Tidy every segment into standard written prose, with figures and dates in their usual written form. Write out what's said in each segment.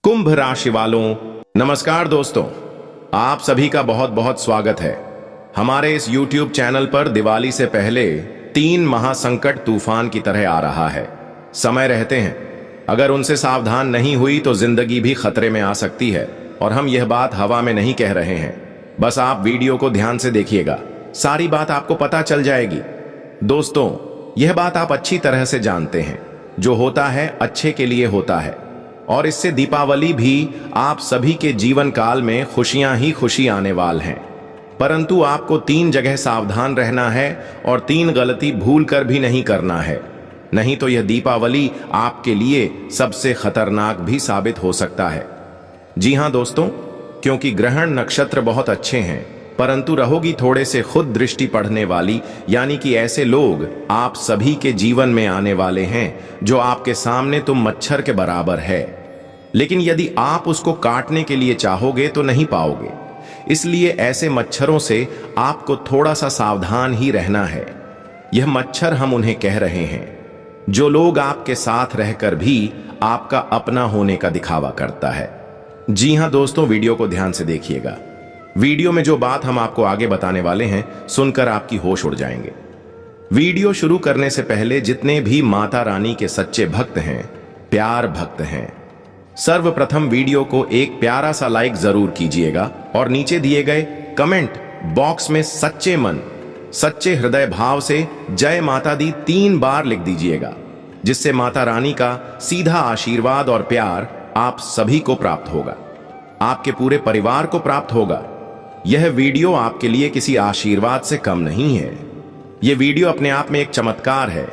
कुंभ राशि वालों, नमस्कार दोस्तों। आप सभी का बहुत बहुत स्वागत है हमारे इस YouTube चैनल पर। दिवाली से पहले 3 महासंकट तूफान की तरह आ रहा है। समय रहते हैं, अगर उनसे सावधान नहीं हुई तो जिंदगी भी खतरे में आ सकती है। और हम यह बात हवा में नहीं कह रहे हैं, बस आप वीडियो को ध्यान से देखिएगा, सारी बात आपको पता चल जाएगी। दोस्तों, यह बात आप अच्छी तरह से जानते हैं, जो होता है अच्छे के लिए होता है। और इससे दीपावली भी आप सभी के जीवन काल में खुशियां ही खुशी आने वाल हैं। परंतु आपको 3 जगह सावधान रहना है और 3 गलती भूल कर भी नहीं करना है, नहीं तो यह दीपावली आपके लिए सबसे खतरनाक भी साबित हो सकता है। जी हां दोस्तों, क्योंकि ग्रहण नक्षत्र बहुत अच्छे हैं, परंतु रहोगी थोड़े से खुद दृष्टि पढ़ने वाली, यानी कि ऐसे लोग आप सभी के जीवन में आने वाले हैं जो आपके सामने तुम मच्छर के बराबर है, लेकिन यदि आप उसको काटने के लिए चाहोगे तो नहीं पाओगे। इसलिए ऐसे मच्छरों से आपको थोड़ा सा सावधान ही रहना है। यह मच्छर हम उन्हें कह रहे हैं जो लोग आपके साथ रहकर भी आपका अपना होने का दिखावा करता है। जी हां दोस्तों, वीडियो को ध्यान से देखिएगा। वीडियो में जो बात हम आपको आगे बताने वाले हैं, सुनकर आपकी होश उड़ जाएंगे। वीडियो शुरू करने से पहले जितने भी माता रानी के सच्चे भक्त हैं, प्यार भक्त हैं, सर्वप्रथम वीडियो को एक प्यारा सा लाइक जरूर कीजिएगा और नीचे दिए गए कमेंट बॉक्स में सच्चे मन, सच्चे हृदय भाव से जय माता दी 3 बार लिख दीजिएगा, जिससे माता रानी का सीधा आशीर्वाद और प्यार आप सभी को प्राप्त होगा, आपके पूरे परिवार को प्राप्त होगा। यह वीडियो आपके लिए किसी आशीर्वाद से कम नहीं है। यह वीडियो अपने आप में एक चमत्कार है।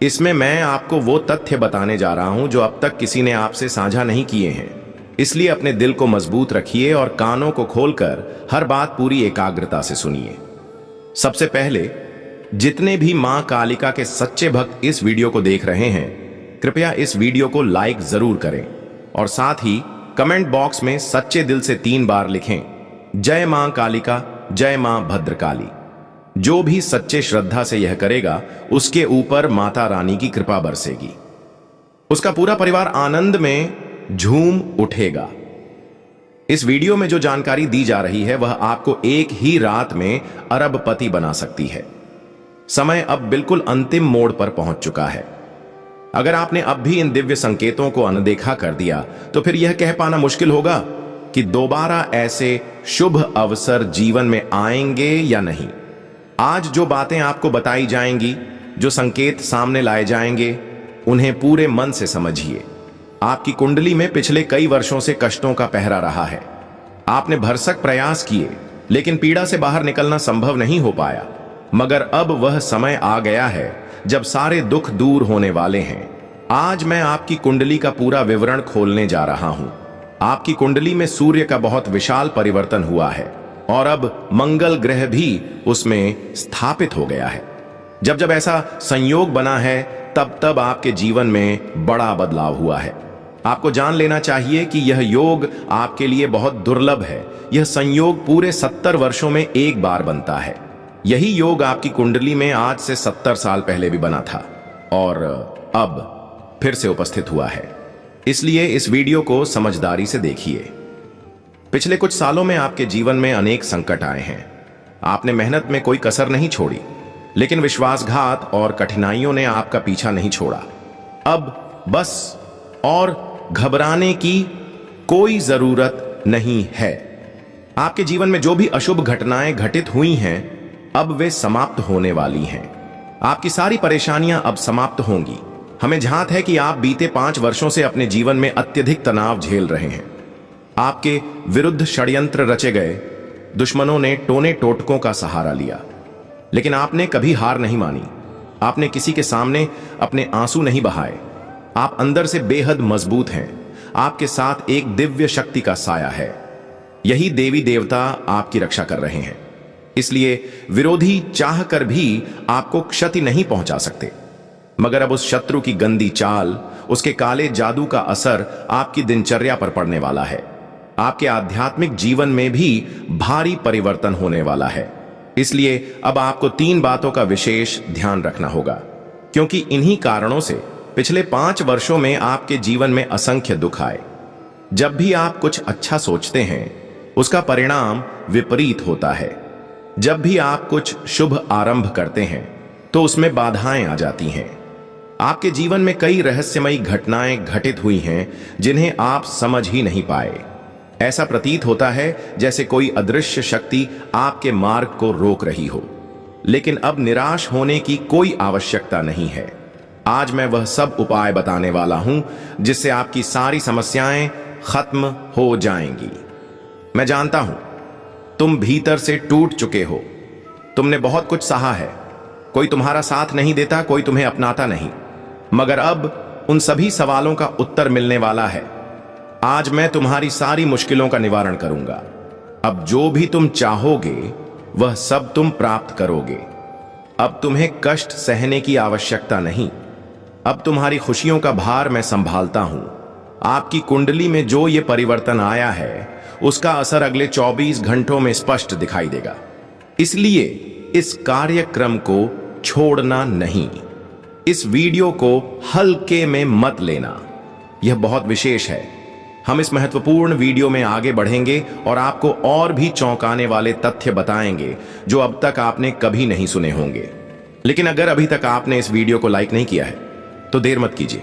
इसमें मैं आपको वो तथ्य बताने जा रहा हूं जो अब तक किसी ने आपसे साझा नहीं किए हैं। इसलिए अपने दिल को मजबूत रखिए और कानों को खोलकर हर बात पूरी एकाग्रता से सुनिए। सबसे पहले, जितने भी मां कालिका के सच्चे भक्त इस वीडियो को देख रहे हैं, कृपया इस वीडियो को लाइक जरूर करें और साथ ही कमेंट बॉक्स में सच्चे दिल से 3 बार लिखें, जय मां कालिका, जय मां भद्रकाली। जो भी सच्चे श्रद्धा से यह करेगा, उसके ऊपर माता रानी की कृपा बरसेगी। उसका पूरा परिवार आनंद में झूम उठेगा। इस वीडियो में जो जानकारी दी जा रही है, वह आपको एक ही रात में अरबपति बना सकती है। समय अब बिल्कुल अंतिम मोड़ पर पहुंच चुका है। अगर आपने अब भी इन दिव्य संकेतों को अनदेखा कर दिया, तो फिर यह कह पाना मुश्किल होगा कि दोबारा ऐसे शुभ अवसर जीवन में आएंगे या नहीं। आज जो बातें आपको बताई जाएंगी, जो संकेत सामने लाए जाएंगे, उन्हें पूरे मन से समझिए। आपकी कुंडली में पिछले कई वर्षों से कष्टों का पहरा रहा है। आपने भरसक प्रयास किए, लेकिन पीड़ा से बाहर निकलना संभव नहीं हो पाया। मगर अब वह समय आ गया है जब सारे दुख दूर होने वाले हैं। आज मैं आपकी कुंडली का पूरा विवरण खोलने जा रहा हूं। आपकी कुंडली में सूर्य का बहुत विशाल परिवर्तन हुआ है और अब मंगल ग्रह भी उसमें स्थापित हो गया है। जब जब ऐसा संयोग बना है, तब तब आपके जीवन में बड़ा बदलाव हुआ है। आपको जान लेना चाहिए कि यह योग आपके लिए बहुत दुर्लभ है। यह संयोग पूरे 70 वर्षों में एक बार बनता है। यही योग आपकी कुंडली में आज से 70 साल पहले भी बना था और अब फिर से उपस्थित हुआ है। इसलिए इस वीडियो को समझदारी से देखिए। पिछले कुछ सालों में आपके जीवन में अनेक संकट आए हैं। आपने मेहनत में कोई कसर नहीं छोड़ी, लेकिन विश्वासघात और कठिनाइयों ने आपका पीछा नहीं छोड़ा। अब बस और घबराने की कोई जरूरत नहीं है। आपके जीवन में जो भी अशुभ घटनाएं घटित हुई हैं, अब वे समाप्त होने वाली हैं। आपकी सारी परेशानियां अब समाप्त होंगी। हमें झांत है कि आप बीते 5 वर्षों से अपने जीवन में अत्यधिक तनाव झेल रहे हैं। आपके विरुद्ध षड्यंत्र रचे गए, दुश्मनों ने टोने टोटकों का सहारा लिया, लेकिन आपने कभी हार नहीं मानी। आपने किसी के सामने अपने आंसू नहीं बहाए। आप अंदर से बेहद मजबूत हैं। आपके साथ एक दिव्य शक्ति का साया है। यही देवी देवता आपकी रक्षा कर रहे हैं। इसलिए विरोधी चाहकर भी आपको क्षति नहीं पहुंचा सकते। मगर अब उस शत्रु की गंदी चाल, उसके काले जादू का असर आपकी दिनचर्या पर पड़ने वाला है। आपके आध्यात्मिक जीवन में भी भारी परिवर्तन होने वाला है। इसलिए अब आपको 3 बातों का विशेष ध्यान रखना होगा, क्योंकि इन्हीं कारणों से पिछले 5 वर्षों में आपके जीवन में असंख्य दुख आए। जब भी आप कुछ अच्छा सोचते हैं, उसका परिणाम विपरीत होता है। जब भी आप कुछ शुभ आरंभ करते हैं, तो उसमें बाधाएं आ जाती हैं। आपके जीवन में कई रहस्यमयी घटनाएं घटित हुई हैं, जिन्हें आप समझ ही नहीं पाए। ऐसा प्रतीत होता है जैसे कोई अदृश्य शक्ति आपके मार्ग को रोक रही हो। लेकिन अब निराश होने की कोई आवश्यकता नहीं है। आज मैं वह सब उपाय बताने वाला हूं जिससे आपकी सारी समस्याएं खत्म हो जाएंगी। मैं जानता हूं तुम भीतर से टूट चुके हो। तुमने बहुत कुछ सहा है। कोई तुम्हारा साथ नहीं देता, कोई तुम्हें अपनाता नहीं। मगर अब उन सभी सवालों का उत्तर मिलने वाला है। आज मैं तुम्हारी सारी मुश्किलों का निवारण करूंगा। अब जो भी तुम चाहोगे वह सब तुम प्राप्त करोगे। अब तुम्हें कष्ट सहने की आवश्यकता नहीं। अब तुम्हारी खुशियों का भार मैं संभालता हूं। आपकी कुंडली में जो ये परिवर्तन आया है, उसका असर अगले 24 घंटों में स्पष्ट दिखाई देगा। इसलिए इस कार्यक्रम को छोड़ना नहीं। इस वीडियो को हल्के में मत लेना, यह बहुत विशेष है। हम इस महत्वपूर्ण वीडियो में आगे बढ़ेंगे और आपको और भी चौंकाने वाले तथ्य बताएंगे जो अब तक आपने कभी नहीं सुने होंगे। लेकिन अगर अभी तक आपने इस वीडियो को लाइक नहीं किया है तो देर मत कीजिए।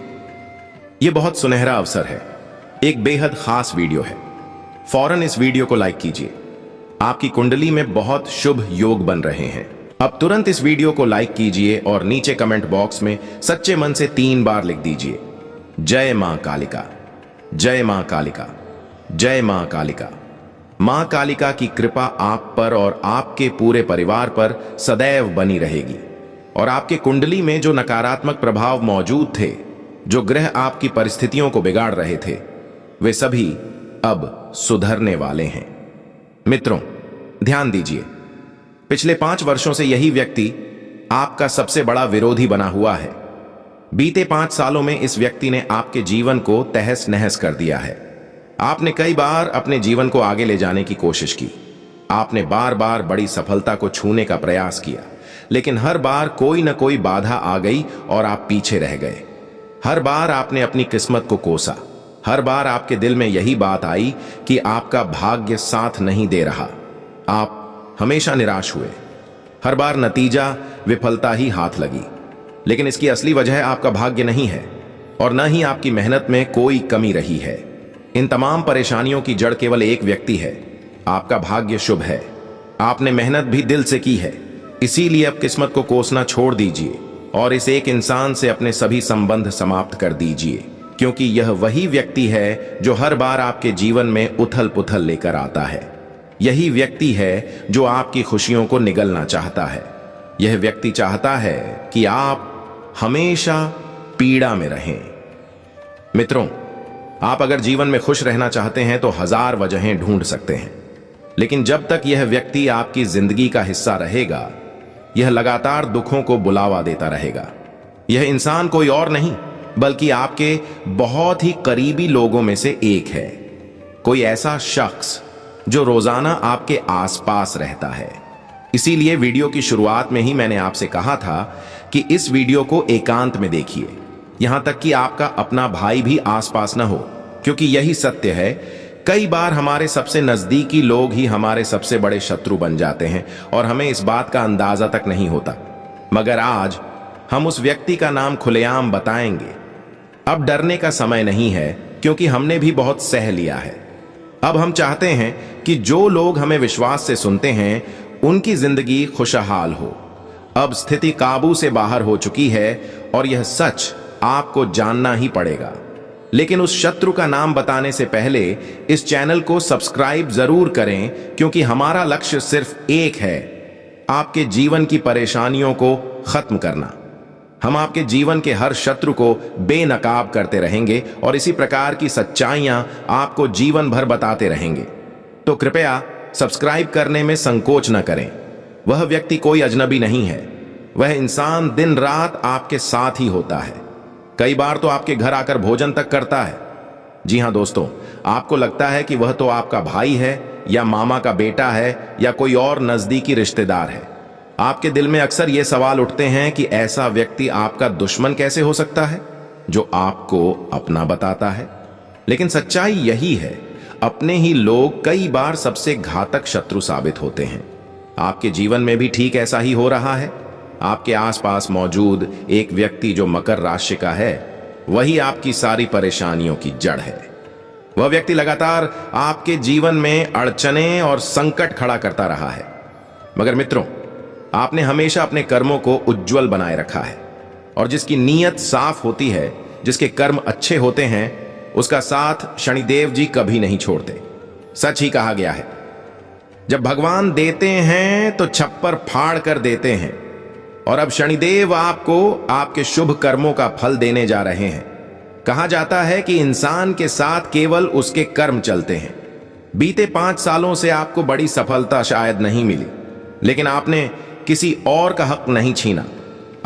यह बहुत सुनहरा अवसर है, एक बेहद खास वीडियो है। फौरन इस वीडियो को लाइक कीजिए। आपकी कुंडली में बहुत शुभ योग बन रहे हैं। अब तुरंत इस वीडियो को लाइक कीजिए और नीचे कमेंट बॉक्स में सच्चे मन से 3 बार लिख दीजिए, जय मां कालिका, जय मां कालिका, जय मां कालिका। मां कालिका की कृपा आप पर और आपके पूरे परिवार पर सदैव बनी रहेगी। और आपके कुंडली में जो नकारात्मक प्रभाव मौजूद थे, जो ग्रह आपकी परिस्थितियों को बिगाड़ रहे थे, वे सभी अब सुधरने वाले हैं। मित्रों, ध्यान दीजिए, पिछले 5 वर्षों से यही व्यक्ति आपका सबसे बड़ा विरोधी बना हुआ है। बीते 5 सालों में इस व्यक्ति ने आपके जीवन को तहस नहस कर दिया है। आपने कई बार अपने जीवन को आगे ले जाने की कोशिश की। आपने बार बार बड़ी सफलता को छूने का प्रयास किया, लेकिन हर बार कोई न कोई बाधा आ गई और आप पीछे रह गए। हर बार आपने अपनी किस्मत को कोसा। हर बार आपके दिल में यही बात आई कि आपका भाग्य साथ नहीं दे रहा। आप हमेशा निराश हुए। हर बार नतीजा विफलता ही हाथ लगी। लेकिन इसकी असली वजह आपका भाग्य नहीं है और न ही आपकी मेहनत में कोई कमी रही है। इन तमाम परेशानियों की जड़ केवल एक व्यक्ति है। आपका भाग्य शुभ है। आपने मेहनत भी दिल से की है। इसीलिए अब किस्मत को कोसना छोड़ दीजिए और इस एक इंसान से अपने सभी संबंध समाप्त कर दीजिए, क्योंकि यह वही व्यक्ति है जो हर बार आपके जीवन में उथल पुथल लेकर आता है। यही व्यक्ति है जो आपकी खुशियों को निगलना चाहता है। यह व्यक्ति चाहता है कि आप हमेशा पीड़ा में रहें। मित्रों, आप अगर जीवन में खुश रहना चाहते हैं तो 1000 वजहें ढूंढ सकते हैं, लेकिन जब तक यह व्यक्ति आपकी जिंदगी का हिस्सा रहेगा, यह लगातार दुखों को बुलावा देता रहेगा। यह इंसान कोई और नहीं बल्कि आपके बहुत ही करीबी लोगों में से एक है। कोई ऐसा शख्स जो रोजाना आपके आसपास रहता है। इसीलिए वीडियो की शुरुआत में ही मैंने आपसे कहा था कि इस वीडियो को एकांत में देखिए, यहां तक कि आपका अपना भाई भी आसपास न हो, क्योंकि यही सत्य है। कई बार हमारे सबसे नजदीकी लोग ही हमारे सबसे बड़े शत्रु बन जाते हैं और हमें इस बात का अंदाजा तक नहीं होता। मगर आज हम उस व्यक्ति का नाम खुलेआम बताएंगे। अब डरने का समय नहीं है, क्योंकि हमने भी बहुत सह लिया है। अब हम चाहते हैं कि जो लोग हमें विश्वास से सुनते हैं उनकी जिंदगी खुशहाल हो। अब स्थिति काबू से बाहर हो चुकी है और यह सच आपको जानना ही पड़ेगा। लेकिन उस शत्रु का नाम बताने से पहले इस चैनल को सब्सक्राइब जरूर करें, क्योंकि हमारा लक्ष्य सिर्फ एक है, आपके जीवन की परेशानियों को खत्म करना। हम आपके जीवन के हर शत्रु को बेनकाब करते रहेंगे और इसी प्रकार की सच्चाइयां आपको जीवन भर बताते रहेंगे। तो कृपया सब्सक्राइब करने में संकोच न करें। वह व्यक्ति कोई अजनबी नहीं है। वह इंसान दिन रात आपके साथ ही होता है। कई बार तो आपके घर आकर भोजन तक करता है। जी हां दोस्तों, आपको लगता है कि वह तो आपका भाई है या मामा का बेटा है या कोई और नजदीकी रिश्तेदार है। आपके दिल में अक्सर ये सवाल उठते हैं कि ऐसा व्यक्ति आपका दुश्मन कैसे हो सकता है जो आपको अपना बताता है। लेकिन सच्चाई यही है, अपने ही लोग कई बार सबसे घातक शत्रु साबित होते हैं। आपके जीवन में भी ठीक ऐसा ही हो रहा है। आपके आसपास मौजूद एक व्यक्ति जो मकर राशि का है, वही आपकी सारी परेशानियों की जड़ है। वह व्यक्ति लगातार आपके जीवन में अड़चने और संकट खड़ा करता रहा है। मगर मित्रों, आपने हमेशा अपने कर्मों को उज्जवल बनाए रखा है, और जिसकी नीयत साफ होती है, जिसके कर्म अच्छे होते हैं, उसका साथ शनिदेव जी कभी नहीं छोड़ते। सच ही कहा गया है, जब भगवान देते हैं तो छप्पर फाड़ कर देते हैं, और अब शनिदेव आपको आपके शुभ कर्मों का फल देने जा रहे हैं। कहा जाता है कि इंसान के साथ केवल उसके कर्म चलते हैं। बीते 5 सालों से आपको बड़ी सफलता शायद नहीं मिली, लेकिन आपने किसी और का हक नहीं छीना,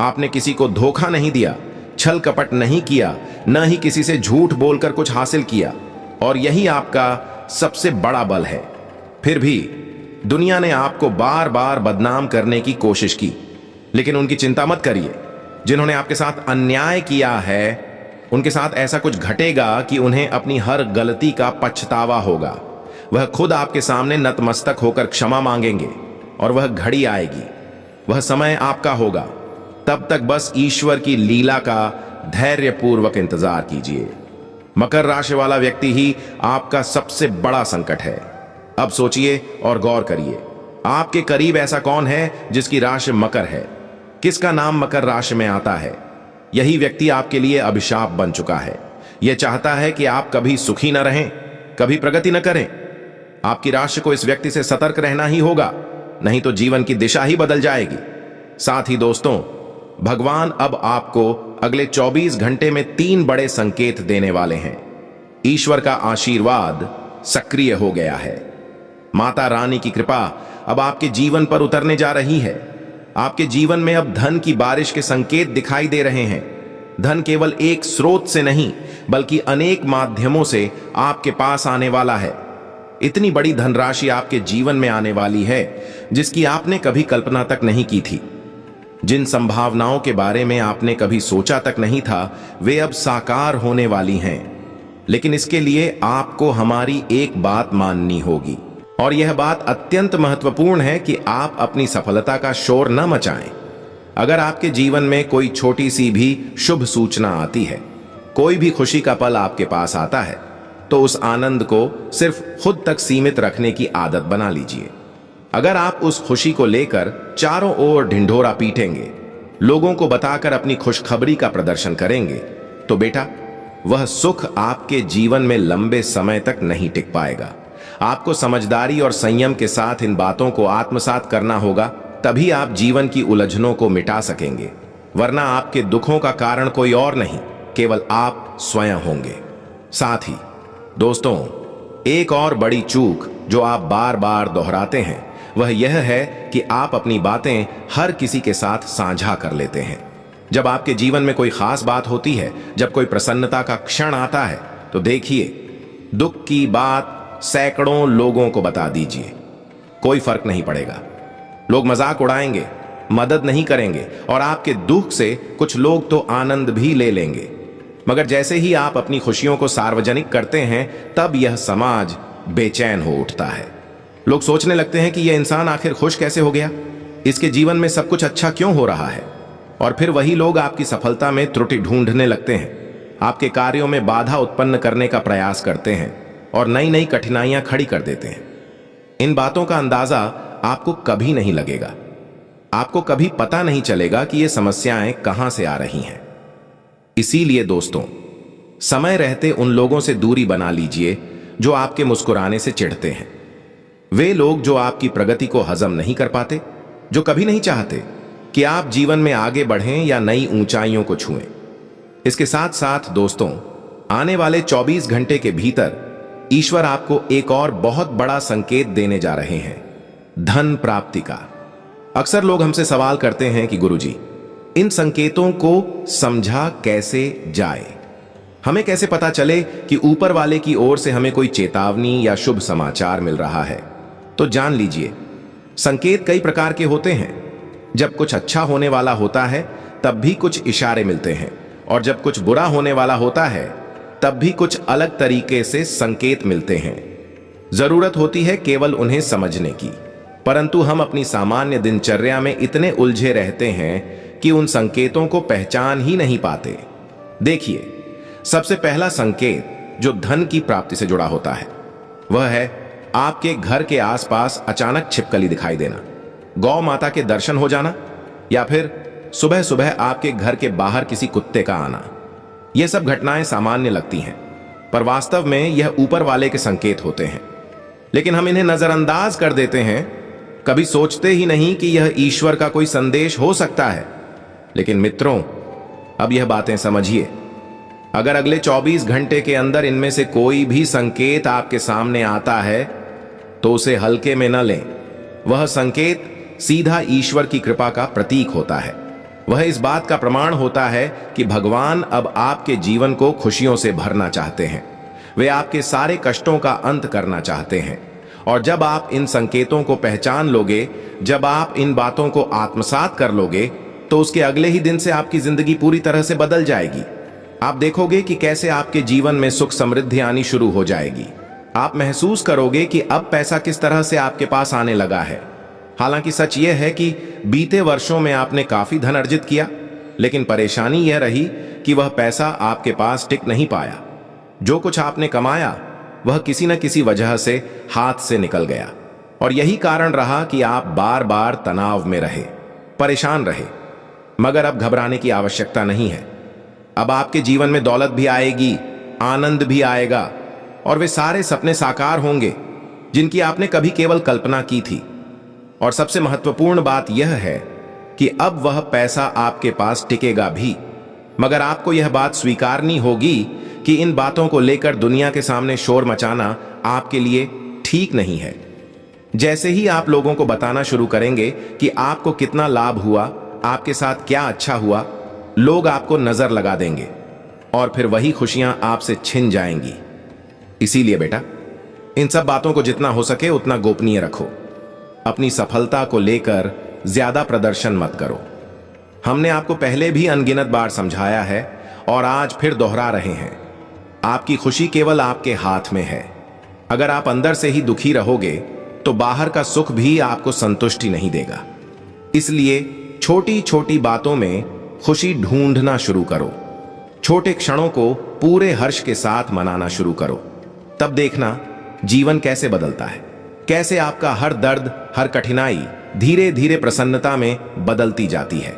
आपने किसी को धोखा नहीं दिया, छल कपट नहीं किया, न ही किसी से झूठ बोलकर कुछ हासिल किया, और यही आपका सबसे बड़ा बल है। फिर भी दुनिया ने आपको बार बार बदनाम करने की कोशिश की, लेकिन उनकी चिंता मत करिए। जिन्होंने आपके साथ अन्याय किया है, उनके साथ ऐसा कुछ घटेगा कि उन्हें अपनी हर गलती का पछतावा होगा। वह खुद आपके सामने नतमस्तक होकर क्षमा मांगेंगे, और वह घड़ी आएगी, वह समय आपका होगा। तब तक बस ईश्वर की लीला का धैर्यपूर्वक इंतजार कीजिए। मकर राशि वाला व्यक्ति ही आपका सबसे बड़ा संकट है। अब सोचिए और गौर करिए, आपके करीब ऐसा कौन है जिसकी राशि मकर है? किसका नाम मकर राशि में आता है? यही व्यक्ति आपके लिए अभिशाप बन चुका है। यह चाहता है कि आप कभी सुखी न रहें, कभी प्रगति न करें। आपकी राशि को इस व्यक्ति से सतर्क रहना ही होगा, नहीं तो जीवन की दिशा ही बदल जाएगी। साथ ही दोस्तों, भगवान अब आपको अगले 24 घंटे में 3 बड़े संकेत देने वाले हैं। ईश्वर का आशीर्वाद सक्रिय हो गया है। माता रानी की कृपा अब आपके जीवन पर उतरने जा रही है। आपके जीवन में अब धन की बारिश के संकेत दिखाई दे रहे हैं। धन केवल एक स्रोत से नहीं, बल्कि अनेक माध्यमों से आपके पास आने वाला है। इतनी बड़ी धनराशि आपके जीवन में आने वाली है जिसकी आपने कभी कल्पना तक नहीं की थी। जिन संभावनाओं के बारे में आपने कभी सोचा तक नहीं था, वे अब साकार होने वाली हैं। लेकिन इसके लिए आपको हमारी एक बात माननी होगी, और यह बात अत्यंत महत्वपूर्ण है कि आप अपनी सफलता का शोर न मचाएं। अगर आपके जीवन में कोई छोटी सी भी शुभ सूचना आती है, कोई भी खुशी का पल आपके पास आता है, तो उस आनंद को सिर्फ खुद तक सीमित रखने की आदत बना लीजिए। अगर आप उस खुशी को लेकर चारों ओर ढिंढोरा पीटेंगे, लोगों को बताकर अपनी खुशखबरी का प्रदर्शन करेंगे, तो बेटा, वह सुख आपके जीवन में लंबे समय तक नहीं टिक पाएगा। आपको समझदारी और संयम के साथ इन बातों को आत्मसात करना होगा, तभी आप जीवन की उलझनों को मिटा सकेंगे। वरना आपके दुखों का कारण कोई और नहीं, केवल आप स्वयं होंगे। साथ ही दोस्तों, एक और बड़ी चूक जो आप बार बार दोहराते हैं, वह यह है कि आप अपनी बातें हर किसी के साथ साझा कर लेते हैं। जब आपके जीवन में कोई खास बात होती है, जब कोई प्रसन्नता का क्षण आता है, तो देखिए, दुख की बात सैकड़ों लोगों को बता दीजिए, कोई फर्क नहीं पड़ेगा। लोग मजाक उड़ाएंगे, मदद नहीं करेंगे, और आपके दुख से कुछ लोग तो आनंद भी ले लेंगे। मगर जैसे ही आप अपनी खुशियों को सार्वजनिक करते हैं, तब यह समाज बेचैन हो उठता है। लोग सोचने लगते हैं कि यह इंसान आखिर खुश कैसे हो गया, इसके जीवन में सब कुछ अच्छा क्यों हो रहा है। और फिर वही लोग आपकी सफलता में त्रुटि ढूंढने लगते हैं, आपके कार्यों में बाधा उत्पन्न करने का प्रयास करते हैं, और नई नई कठिनाइयां खड़ी कर देते हैं। इन बातों का अंदाजा आपको कभी नहीं लगेगा। आपको कभी पता नहीं चलेगा कि ये समस्याएं कहां से आ रही हैं। इसीलिए दोस्तों, समय रहते उन लोगों से दूरी बना लीजिए जो आपके मुस्कुराने से चिढ़ते हैं। वे लोग जो आपकी प्रगति को हजम नहीं कर पाते, जो कभी नहीं चाहते कि आप जीवन में आगे बढ़ें या नई ऊंचाइयों को छुएं। इसके साथ साथ दोस्तों, आने वाले 24 घंटे के भीतर ईश्वर आपको एक और बहुत बड़ा संकेत देने जा रहे हैं, धन प्राप्ति का। अक्सर लोग हमसे सवाल करते हैं कि गुरुजी, इन संकेतों को समझा कैसे जाए? हमें कैसे पता चले कि ऊपर वाले की ओर से हमें कोई चेतावनी या शुभ समाचार मिल रहा है? तो जान लीजिए, संकेत कई प्रकार के होते हैं। जब कुछ अच्छा होने वाला होता है, तब भी कुछ इशारे मिलते हैं, और जब कुछ बुरा होने वाला होता है, तब भी कुछ अलग तरीके से संकेत मिलते हैं। जरूरत होती है केवल उन्हें समझने की, परंतु हम अपनी सामान्य दिनचर्या में इतने उलझे रहते हैं कि उन संकेतों को पहचान ही नहीं पाते। देखिए, सबसे पहला संकेत जो धन की प्राप्ति से जुड़ा होता है वह है आपके घर के आसपास अचानक छिपकली दिखाई देना, गौ माता के दर्शन हो जाना, या फिर सुबह सुबह आपके घर के बाहर किसी कुत्ते का आना। यह सब घटनाएं सामान्य लगती हैं, पर वास्तव में यह ऊपर वाले के संकेत होते हैं, लेकिन हम इन्हें नजरअंदाज कर देते हैं। कभी सोचते ही नहीं कि यह ईश्वर का कोई संदेश हो सकता है। लेकिन मित्रों, अब यह बातें समझिए। अगर अगले 24 घंटे के अंदर इनमें से कोई भी संकेत आपके सामने आता है तो उसे हल्के में न लें। वह संकेत सीधा ईश्वर की कृपा का प्रतीक होता है। वह इस बात का प्रमाण होता है कि भगवान अब आपके जीवन को खुशियों से भरना चाहते हैं। वे आपके सारे कष्टों का अंत करना चाहते हैं। और जब आप इन संकेतों को पहचान लोगे, जब आप इन बातों को आत्मसात कर लोगे, तो उसके अगले ही दिन से आपकी जिंदगी पूरी तरह से बदल जाएगी। आप देखोगे कि कैसे आपके जीवन में सुख समृद्धि आनी शुरू हो जाएगी। आप महसूस करोगे कि अब पैसा किस तरह से आपके पास आने लगा है। हालांकि सच यह है कि बीते वर्षों में आपने काफी धन अर्जित किया, लेकिन परेशानी यह रही कि वह पैसा आपके पास टिक नहीं पाया। जो कुछ आपने कमाया वह किसी न किसी वजह से हाथ से निकल गया, और यही कारण रहा कि आप बार बार तनाव में रहे, परेशान रहे। मगर अब घबराने की आवश्यकता नहीं है। अब आपके जीवन में दौलत भी आएगी, आनंद भी आएगा, और वे सारे सपने साकार होंगे जिनकी आपने कभी केवल कल्पना की थी। और सबसे महत्वपूर्ण बात यह है कि अब वह पैसा आपके पास टिकेगा भी, मगर आपको यह बात स्वीकारनी होगी कि इन बातों को लेकर दुनिया के सामने शोर मचाना आपके लिए ठीक नहीं है। जैसे ही आप लोगों को बताना शुरू करेंगे कि आपको कितना लाभ हुआ, आपके साथ क्या अच्छा हुआ, लोग आपको नजर लगा देंगे और फिर वही खुशियां आपसे छिन जाएंगी। इसीलिए बेटा, इन सब बातों को जितना हो सके उतना गोपनीय रखो। अपनी सफलता को लेकर ज्यादा प्रदर्शन मत करो। हमने आपको पहले भी अनगिनत बार समझाया है और आज फिर दोहरा रहे हैं। आपकी खुशी केवल आपके हाथ में है। अगर आप अंदर से ही दुखी रहोगे तो बाहर का सुख भी आपको संतुष्टि नहीं देगा। इसलिए छोटी छोटी बातों में खुशी ढूंढना शुरू करो। छोटे क्षणों को पूरे हर्ष के साथ मनाना शुरू करो। तब देखना जीवन कैसे बदलता है, कैसे आपका हर दर्द, हर कठिनाई धीरे धीरे प्रसन्नता में बदलती जाती है।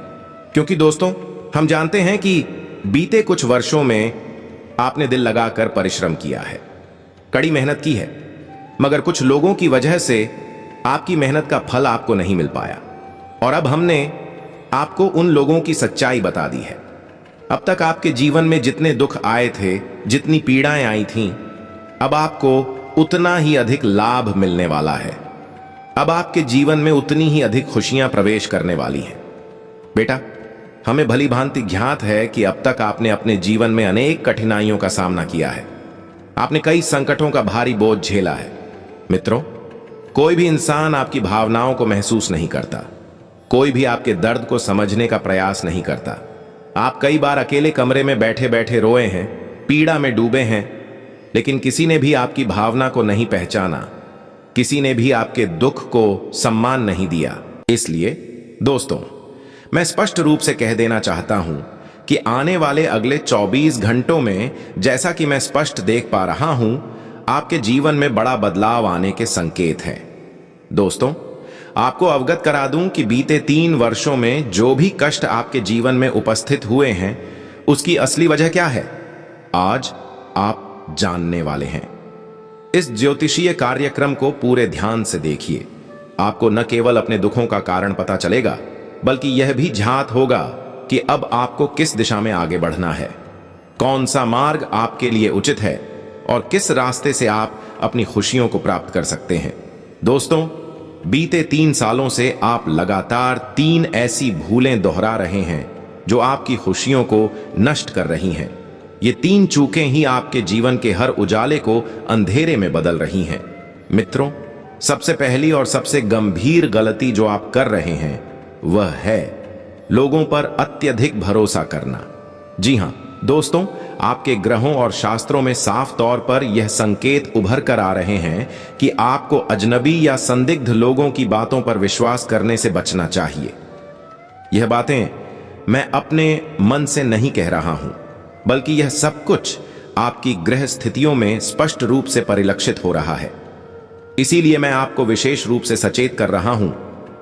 क्योंकि दोस्तों, हम जानते हैं कि बीते कुछ वर्षों में आपने दिल लगाकर परिश्रम किया है, कड़ी मेहनत की है, मगर कुछ लोगों की वजह से आपकी मेहनत का फल आपको नहीं मिल पाया। और अब हमने आपको उन लोगों की सच्चाई बता दी है। अब तक आपके जीवन में जितने दुख आए थे, जितनी पीड़ाएं आई थीं, अब आपको उतना ही अधिक लाभ मिलने वाला है। अब आपके जीवन में उतनी ही अधिक खुशियां प्रवेश करने वाली हैं। बेटा, हमें भली भांति ज्ञात है कि अब तक आपने अपने जीवन में अनेक कठिनाइयों का सामना किया है। आपने कई संकटों का भारी बोझ झेला है। मित्रों, कोई भी इंसान आपकी भावनाओं को महसूस नहीं करता। कोई भी आपके दर्द को समझने का प्रयास नहीं करता। आप कई बार अकेले कमरे में बैठे बैठे रोए हैं, पीड़ा में डूबे हैं, लेकिन किसी ने भी आपकी भावना को नहीं पहचाना। किसी ने भी आपके दुख को सम्मान नहीं दिया। इसलिए दोस्तों, मैं स्पष्ट रूप से कह देना चाहता हूं कि आने वाले अगले 24 घंटों में, जैसा कि मैं स्पष्ट देख पा रहा हूं, आपके जीवन में बड़ा बदलाव आने के संकेत हैं। दोस्तों, आपको अवगत करा दूं कि बीते 3 वर्षों में जो भी कष्ट आपके जीवन में उपस्थित हुए हैं, उसकी असली वजह क्या है, आज आप जानने वाले हैं। इस ज्योतिषीय कार्यक्रम को पूरे ध्यान से देखिए। आपको न केवल अपने दुखों का कारण पता चलेगा, बल्कि यह भी ज्ञात होगा कि अब आपको किस दिशा में आगे बढ़ना है, कौन सा मार्ग आपके लिए उचित है और किस रास्ते से आप अपनी खुशियों को प्राप्त कर सकते हैं। दोस्तों, बीते 3 सालों से आप लगातार 3 ऐसी भूलें दोहरा रहे हैं जो आपकी खुशियों को नष्ट कर रही हैं। ये 3 चूकें ही आपके जीवन के हर उजाले को अंधेरे में बदल रही हैं। मित्रों, सबसे पहली और सबसे गंभीर गलती जो आप कर रहे हैं वह है लोगों पर अत्यधिक भरोसा करना। जी हां, दोस्तों, आपके ग्रहों और शास्त्रों में साफ तौर पर यह संकेत उभर कर आ रहे हैं कि आपको अजनबी या संदिग्ध लोगों की बातों पर विश्वास करने से बचना चाहिए। यह बातें मैं अपने मन से नहीं कह रहा हूं, बल्कि यह सब कुछ आपकी ग्रह स्थितियों में स्पष्ट रूप से परिलक्षित हो रहा है। इसीलिए मैं आपको विशेष रूप से सचेत कर रहा हूं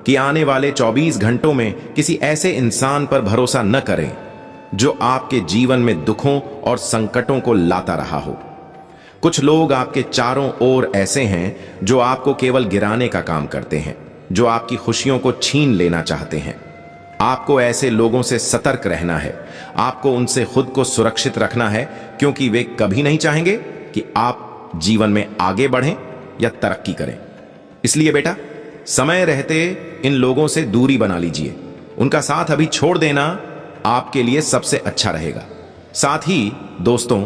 कि आने वाले 24 घंटों में किसी ऐसे इंसान पर भरोसा न करें जो आपके जीवन में दुखों और संकटों को लाता रहा हो। कुछ लोग आपके चारों ओर ऐसे हैं जो आपको केवल गिराने का काम करते हैं, जो आपकी खुशियों को छीन लेना चाहते हैं। आपको ऐसे लोगों से सतर्क रहना है। आपको उनसे खुद को सुरक्षित रखना है, क्योंकि वे कभी नहीं चाहेंगे कि आप जीवन में आगे बढ़ें या तरक्की करें। इसलिए बेटा, समय रहते इन लोगों से दूरी बना लीजिए। उनका साथ अभी छोड़ देना आपके लिए सबसे अच्छा रहेगा। साथ ही दोस्तों,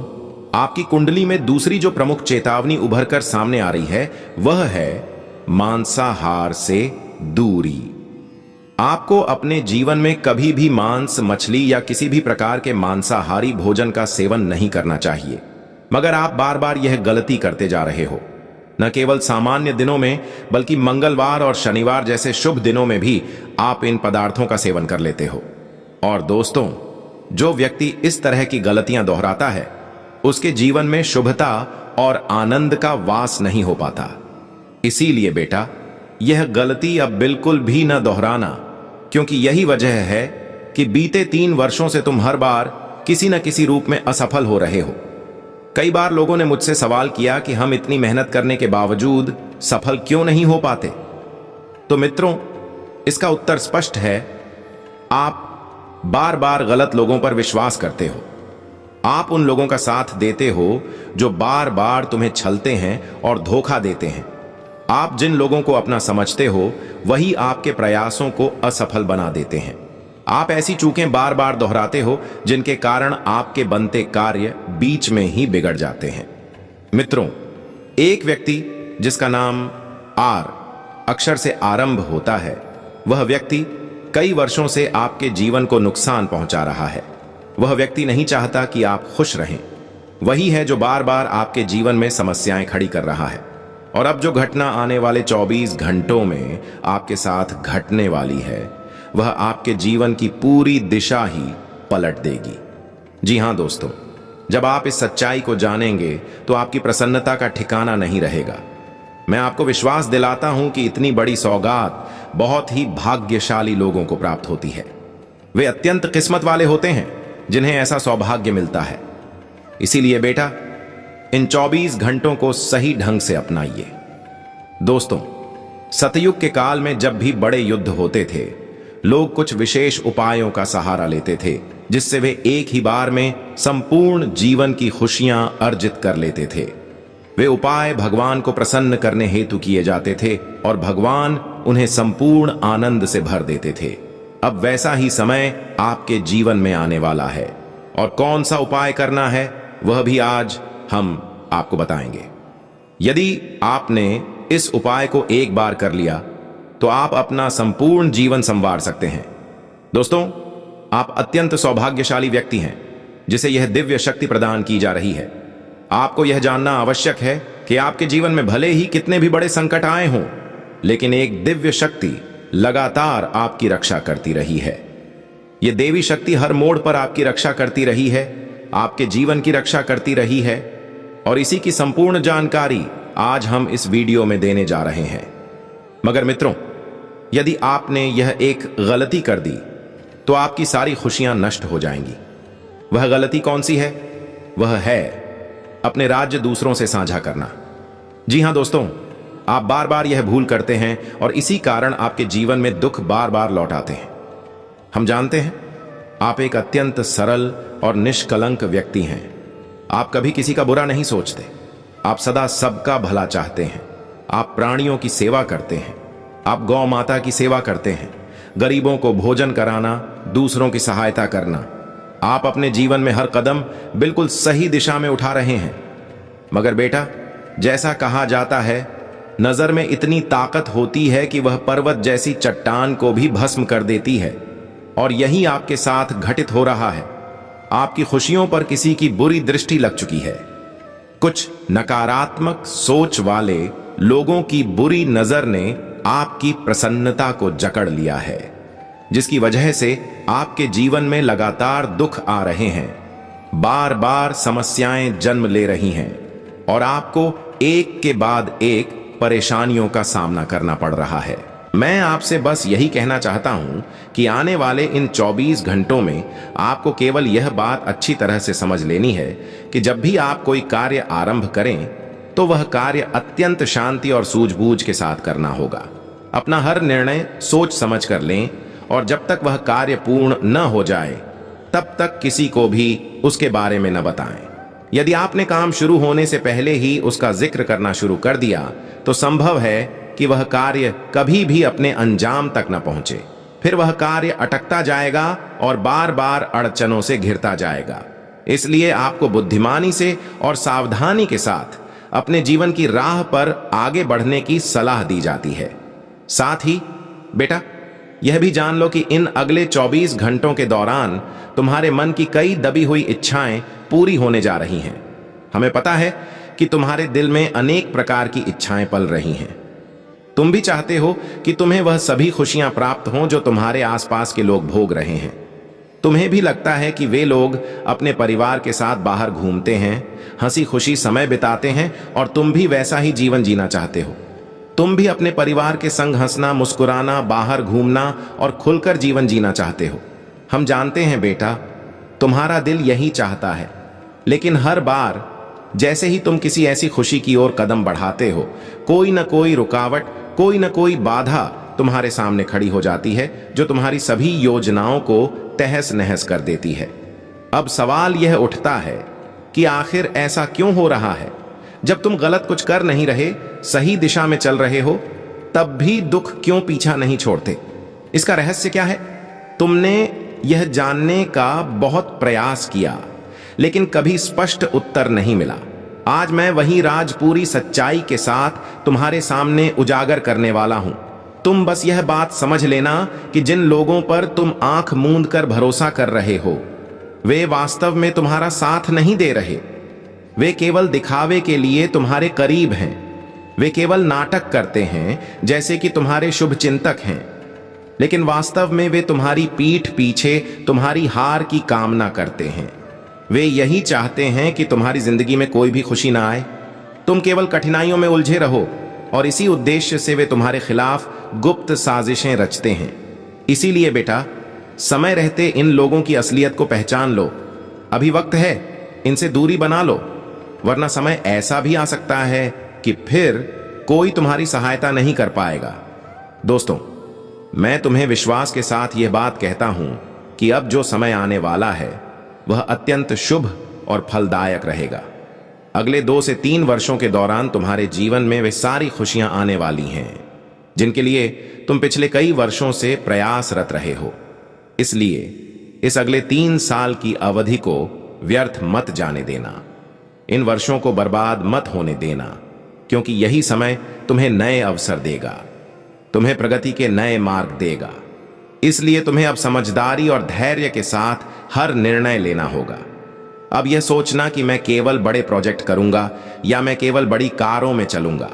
आपकी कुंडली में दूसरी जो प्रमुख चेतावनी उभर कर सामने आ रही है, वह है मांसाहार से दूरी। आपको अपने जीवन में कभी भी मांस, मछली या किसी भी प्रकार के मांसाहारी भोजन का सेवन नहीं करना चाहिए, मगर आप बार बार यह गलती करते जा रहे हो। न केवल सामान्य दिनों में, बल्कि मंगलवार और शनिवार जैसे शुभ दिनों में भी आप इन पदार्थों का सेवन कर लेते हो। और दोस्तों, जो व्यक्ति इस तरह की गलतियां दोहराता है, उसके जीवन में शुभता और आनंद का वास नहीं हो पाता। इसीलिए बेटा, यह गलती अब बिल्कुल भी न दोहराना, क्योंकि यही वजह है कि बीते 3 वर्षों से तुम हर बार किसी न किसी रूप में असफल हो रहे हो। कई बार लोगों ने मुझसे सवाल किया कि हम इतनी मेहनत करने के बावजूद सफल क्यों नहीं हो पाते। तो मित्रों, इसका उत्तर स्पष्ट है। आप बार बार गलत लोगों पर विश्वास करते हो। आप उन लोगों का साथ देते हो जो बार बार तुम्हें छलते हैं और धोखा देते हैं। आप जिन लोगों को अपना समझते हो, वही आपके प्रयासों को असफल बना देते हैं। आप ऐसी चूकें बार बार दोहराते हो जिनके कारण आपके बनते कार्य बीच में ही बिगड़ जाते हैं। मित्रों, एक व्यक्ति जिसका नाम आर अक्षर से आरंभ होता है, वह व्यक्ति कई वर्षों से आपके जीवन को नुकसान पहुंचा रहा है। वह व्यक्ति नहीं चाहता कि आप खुश रहें। वही है जो बार बार आपके जीवन में समस्याएं खड़ी कर रहा है। और अब जो घटना आने वाले 24 घंटों में आपके साथ घटने वाली है, वह आपके जीवन की पूरी दिशा ही पलट देगी। जी हां दोस्तों, जब आप इस सच्चाई को जानेंगे तो आपकी प्रसन्नता का ठिकाना नहीं रहेगा। मैं आपको विश्वास दिलाता हूं कि इतनी बड़ी सौगात बहुत ही भाग्यशाली लोगों को प्राप्त होती है। वे अत्यंत किस्मत वाले होते हैं जिन्हें ऐसा सौभाग्य मिलता है। इसीलिए बेटा, इन 24 घंटों को सही ढंग से अपनाइए। दोस्तों, सतयुग के काल में जब भी बड़े युद्ध होते थे, लोग कुछ विशेष उपायों का सहारा लेते थे, जिससे वे एक ही बार में संपूर्ण जीवन की खुशियां अर्जित कर लेते थे। वे उपाय भगवान को प्रसन्न करने हेतु किए जाते थे और भगवान उन्हें संपूर्ण आनंद से भर देते थे। अब वैसा ही समय आपके जीवन में आने वाला है, और कौन सा उपाय करना है वह भी आज हम आपको बताएंगे। यदि आपने इस उपाय को एक बार कर लिया तो आप अपना संपूर्ण जीवन संवार सकते हैं। दोस्तों, आप अत्यंत सौभाग्यशाली व्यक्ति हैं जिसे यह दिव्य शक्ति प्रदान की जा रही है। आपको यह जानना आवश्यक है कि आपके जीवन में भले ही कितने भी बड़े संकट आए हों, लेकिन एक दिव्य शक्ति लगातार आपकी रक्षा करती रही है। यह देवी शक्ति हर मोड़ पर आपकी रक्षा करती रही है, आपके जीवन की रक्षा करती रही है, और इसी की संपूर्ण जानकारी आज हम इस वीडियो में देने जा रहे हैं। मगर मित्रों, यदि आपने यह एक गलती कर दी तो आपकी सारी खुशियां नष्ट हो जाएंगी। वह गलती कौन सी है? वह है अपने राज्य दूसरों से साझा करना। जी हां दोस्तों, आप बार बार यह भूल करते हैं और इसी कारण आपके जीवन में दुख बार बार लौट आते हैं। हम जानते हैं आप एक अत्यंत सरल और निष्कलंक व्यक्ति हैं। आप कभी किसी का बुरा नहीं सोचते। आप सदा सबका भला चाहते हैं। आप प्राणियों की सेवा करते हैं। आप गौ माता की सेवा करते हैं। गरीबों को भोजन कराना, दूसरों की सहायता करना। आप अपने जीवन में हर कदम बिल्कुल सही दिशा में उठा रहे हैं। मगर बेटा, जैसा कहा जाता है, नजर में इतनी ताकत होती है कि वह पर्वत जैसी चट्टान को भी भस्म कर देती है, और यही आपके साथ घटित हो रहा है। आपकी खुशियों पर किसी की बुरी दृष्टि लग चुकी है। कुछ नकारात्मक सोच वाले लोगों की बुरी नजर ने आपकी प्रसन्नता को जकड़ लिया है, जिसकी वजह से आपके जीवन में लगातार दुख आ रहे हैं, बार बार समस्याएं जन्म ले रही हैं और आपको एक के बाद एक परेशानियों का सामना करना पड़ रहा है। मैं आपसे बस यही कहना चाहता हूं कि आने वाले इन 24 घंटों में आपको केवल यह बात अच्छी तरह से समझ लेनी है कि जब भी आप कोई कार्य आरंभ करें तो वह कार्य अत्यंत शांति और सूझबूझ के साथ करना होगा। अपना हर निर्णय सोच समझ कर लें और जब तक वह कार्य पूर्ण न हो जाए तब तक किसी को भी उसके बारे में न बताएं। यदि आपने काम शुरू होने से पहले ही उसका जिक्र करना शुरू कर दिया तो संभव है कि वह कार्य कभी भी अपने अंजाम तक न पहुंचे। फिर वह कार्य अटकता जाएगा और बार बार अड़चनों से घिरता जाएगा। इसलिए आपको बुद्धिमानी से और सावधानी के साथ अपने जीवन की राह पर आगे बढ़ने की सलाह दी जाती है। साथ ही बेटा, यह भी जान लो कि इन अगले 24 घंटों के दौरान तुम्हारे मन की कई दबी हुई इच्छाएं पूरी होने जा रही हैं। हमें पता है कि तुम्हारे दिल में अनेक प्रकार की इच्छाएं पल रही हैं। तुम भी चाहते हो कि तुम्हें वह सभी खुशियां प्राप्त हों जो तुम्हारे आसपास के लोग भोग रहे हैं। तुम्हें भी लगता है कि वे लोग अपने परिवार के साथ बाहर घूमते हैं, हंसी खुशी समय बिताते हैं और तुम भी वैसा ही जीवन जीना चाहते हो। तुम भी अपने परिवार के संग हंसना, मुस्कुराना, बाहर घूमना और खुलकर जीवन जीना चाहते हो। हम जानते हैं बेटा, तुम्हारा दिल यही चाहता है, लेकिन हर बार जैसे ही तुम किसी ऐसी खुशी की ओर कदम बढ़ाते हो, कोई न कोई रुकावट, कोई न कोई बाधा तुम्हारे सामने खड़ी हो जाती है जो तुम्हारी सभी योजनाओं को तहस नहस कर देती है। अब सवाल यह उठता है कि आखिर ऐसा क्यों हो रहा है? जब तुम गलत कुछ कर नहीं रहे, सही दिशा में चल रहे हो, तब भी दुख क्यों पीछा नहीं छोड़ते? इसका रहस्य क्या है? तुमने यह जानने का बहुत प्रयास किया, लेकिन कभी स्पष्ट उत्तर नहीं मिला। आज मैं वही राज पूरी सच्चाई के साथ तुम्हारे सामने उजागर करने वाला हूं। तुम बस यह बात समझ लेना कि जिन लोगों पर तुम आंख मूंद कर भरोसा कर रहे हो, वे वास्तव में तुम्हारा साथ नहीं दे रहे। वे केवल दिखावे के लिए तुम्हारे करीब हैं। वे केवल नाटक करते हैं जैसे कि तुम्हारे शुभ चिंतक हैं, लेकिन वास्तव में वे तुम्हारी पीठ पीछे तुम्हारी हार की कामना करते हैं। वे यही चाहते हैं कि तुम्हारी जिंदगी में कोई भी खुशी ना आए, तुम केवल कठिनाइयों में उलझे रहो, और इसी उद्देश्य से वे तुम्हारे खिलाफ गुप्त साजिशें रचते हैं। इसीलिए बेटा, समय रहते इन लोगों की असलियत को पहचान लो। अभी वक्त है, इनसे दूरी बना लो, वरना समय ऐसा भी आ सकता है कि फिर कोई तुम्हारी सहायता नहीं कर पाएगा। दोस्तों, मैं तुम्हें विश्वास के साथ यह बात कहता हूं कि अब जो समय आने वाला है वह अत्यंत शुभ और फलदायक रहेगा। अगले 2 से 3 वर्षों के दौरान तुम्हारे जीवन में वे सारी खुशियां आने वाली हैं जिनके लिए तुम पिछले कई वर्षों से प्रयासरत रहे हो। इसलिए इस अगले 3 साल की अवधि को व्यर्थ मत जाने देना। इन वर्षों को बर्बाद मत होने देना, क्योंकि यही समय तुम्हें नए अवसर देगा, तुम्हें प्रगति के नए मार्ग देगा। इसलिए तुम्हें अब समझदारी और धैर्य के साथ हर निर्णय लेना होगा। अब यह सोचना कि मैं केवल बड़े प्रोजेक्ट करूंगा या मैं केवल बड़ी कारों में चलूंगा,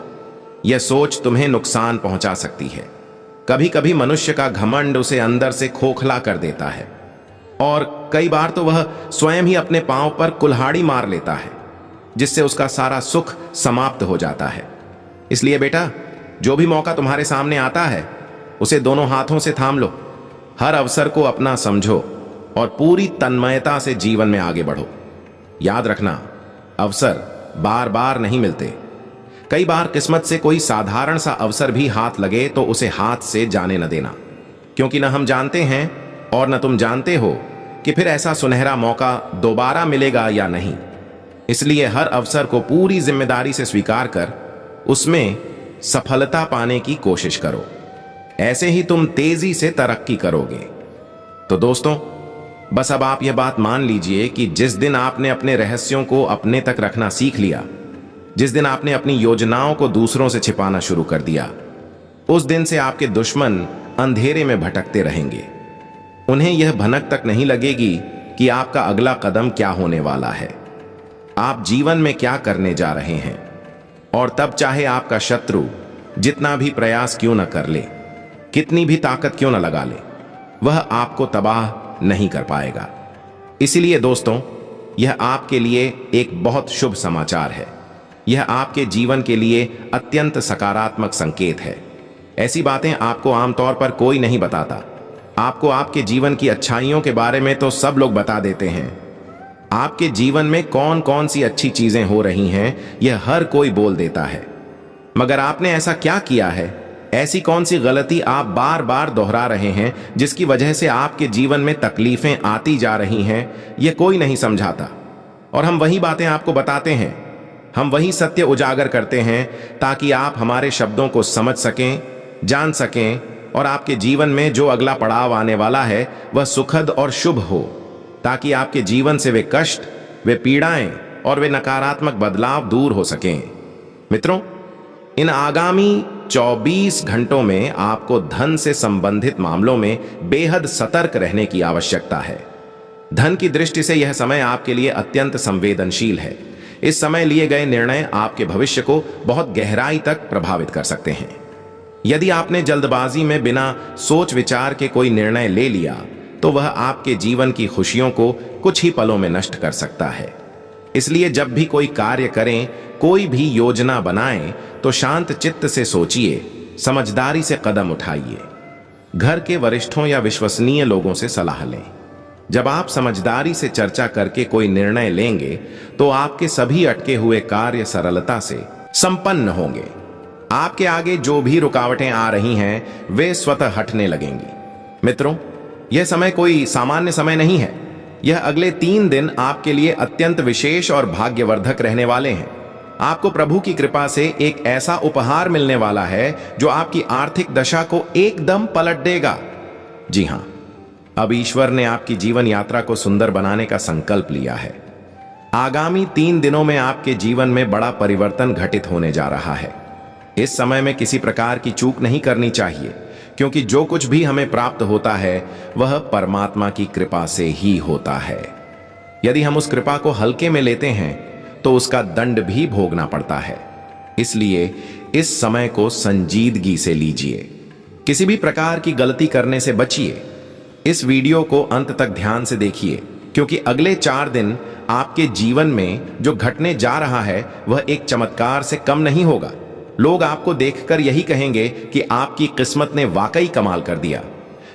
यह सोच तुम्हें नुकसान पहुंचा सकती है। कभी कभी मनुष्य का घमंड उसे अंदर से खोखला कर देता है और कई बार तो वह स्वयं ही अपने पांव पर कुल्हाड़ी मार लेता है, जिससे उसका सारा सुख समाप्त हो जाता है। इसलिए बेटा, जो भी मौका तुम्हारे सामने आता है उसे दोनों हाथों से थाम लो। हर अवसर को अपना समझो और पूरी तन्मयता से जीवन में आगे बढ़ो। याद रखना, अवसर बार बार नहीं मिलते। कई बार किस्मत से कोई साधारण सा अवसर भी हाथ लगे तो उसे हाथ से जाने न देना, क्योंकि न हम जानते हैं और न तुम जानते हो कि फिर ऐसा सुनहरा मौका दोबारा मिलेगा या नहीं। इसलिए हर अवसर को पूरी जिम्मेदारी से स्वीकार कर उसमें सफलता पाने की कोशिश करो। ऐसे ही तुम तेजी से तरक्की करोगे। तो दोस्तों, बस अब आप यह बात मान लीजिए कि जिस दिन आपने अपने रहस्यों को अपने तक रखना सीख लिया, जिस दिन आपने अपनी योजनाओं को दूसरों से छिपाना शुरू कर दिया, उस दिन से आपके दुश्मन अंधेरे में भटकते रहेंगे। उन्हें यह भनक तक नहीं लगेगी कि आपका अगला कदम क्या होने वाला है, आप जीवन में क्या करने जा रहे हैं। और तब चाहे आपका शत्रु जितना भी प्रयास क्यों न कर ले, कितनी भी ताकत क्यों न लगा ले, वह आपको तबाह नहीं कर पाएगा। इसलिए दोस्तों, यह आपके लिए एक बहुत शुभ समाचार है। यह आपके जीवन के लिए अत्यंत सकारात्मक संकेत है। ऐसी बातें आपको आमतौर पर कोई नहीं बताता। आपको आपके जीवन की अच्छाइयों के बारे में तो सब लोग बता देते हैं। आपके जीवन में कौन कौन सी अच्छी चीजें हो रही हैं, यह हर कोई बोल देता है। मगर आपने ऐसा क्या किया है, ऐसी कौन सी गलती आप बार बार दोहरा रहे हैं जिसकी वजह से आपके जीवन में तकलीफें आती जा रही हैं, यह कोई नहीं समझाता। और हम वही बातें आपको बताते हैं, हम वही सत्य उजागर करते हैं ताकि आप हमारे शब्दों को समझ सकें, जान सकें और आपके जीवन में जो अगला पड़ाव आने वाला है वह सुखद और शुभ हो, ताकि आपके जीवन से वे कष्ट, वे पीड़ाएं और वे नकारात्मक बदलाव दूर हो सकें। मित्रों, इन आगामी 24 घंटों में आपको धन से संबंधित मामलों में बेहद सतर्क रहने की आवश्यकता है। धन की दृष्टि से यह समय आपके लिए अत्यंत संवेदनशील है। इस समय लिए गए निर्णय आपके भविष्य को बहुत गहराई तक प्रभावित कर सकते हैं। यदि आपने जल्दबाजी में बिना सोच विचार के कोई निर्णय ले लिया तो वह आपके जीवन की खुशियों को कुछ ही पलों में नष्ट कर सकता है। इसलिए जब भी कोई कार्य करें, कोई भी योजना बनाएं, तो शांत चित्त से सोचिए, समझदारी से कदम उठाइए। घर के वरिष्ठों या विश्वसनीय लोगों से सलाह लें। जब आप समझदारी से चर्चा करके कोई निर्णय लेंगे तो आपके सभी अटके हुए कार्य सरलता से संपन्न होंगे। आपके आगे जो भी रुकावटें आ रही हैं, वे स्वतः हटने लगेंगी। मित्रों, यह समय कोई सामान्य समय नहीं है। यह अगले 3 दिन आपके लिए अत्यंत विशेष और भाग्यवर्धक रहने वाले हैं। आपको प्रभु की कृपा से एक ऐसा उपहार मिलने वाला है जो आपकी आर्थिक दशा को एकदम पलट देगा। जी हां, अब ईश्वर ने आपकी जीवन यात्रा को सुंदर बनाने का संकल्प लिया है। आगामी 3 दिनों में आपके जीवन में बड़ा परिवर्तन घटित होने जा रहा है। इस समय में किसी प्रकार की चूक नहीं करनी चाहिए, क्योंकि जो कुछ भी हमें प्राप्त होता है वह परमात्मा की कृपा से ही होता है। यदि हम उस कृपा को हल्के में लेते हैं तो उसका दंड भी भोगना पड़ता है। इसलिए इस समय को संजीदगी से लीजिए। किसी भी प्रकार की गलती करने से बचिए। इस वीडियो को अंत तक ध्यान से देखिए, क्योंकि अगले 4 दिन आपके जीवन में जो घटने जा रहा है वह एक चमत्कार से कम नहीं होगा। लोग आपको देखकर यही कहेंगे कि आपकी किस्मत ने वाकई कमाल कर दिया।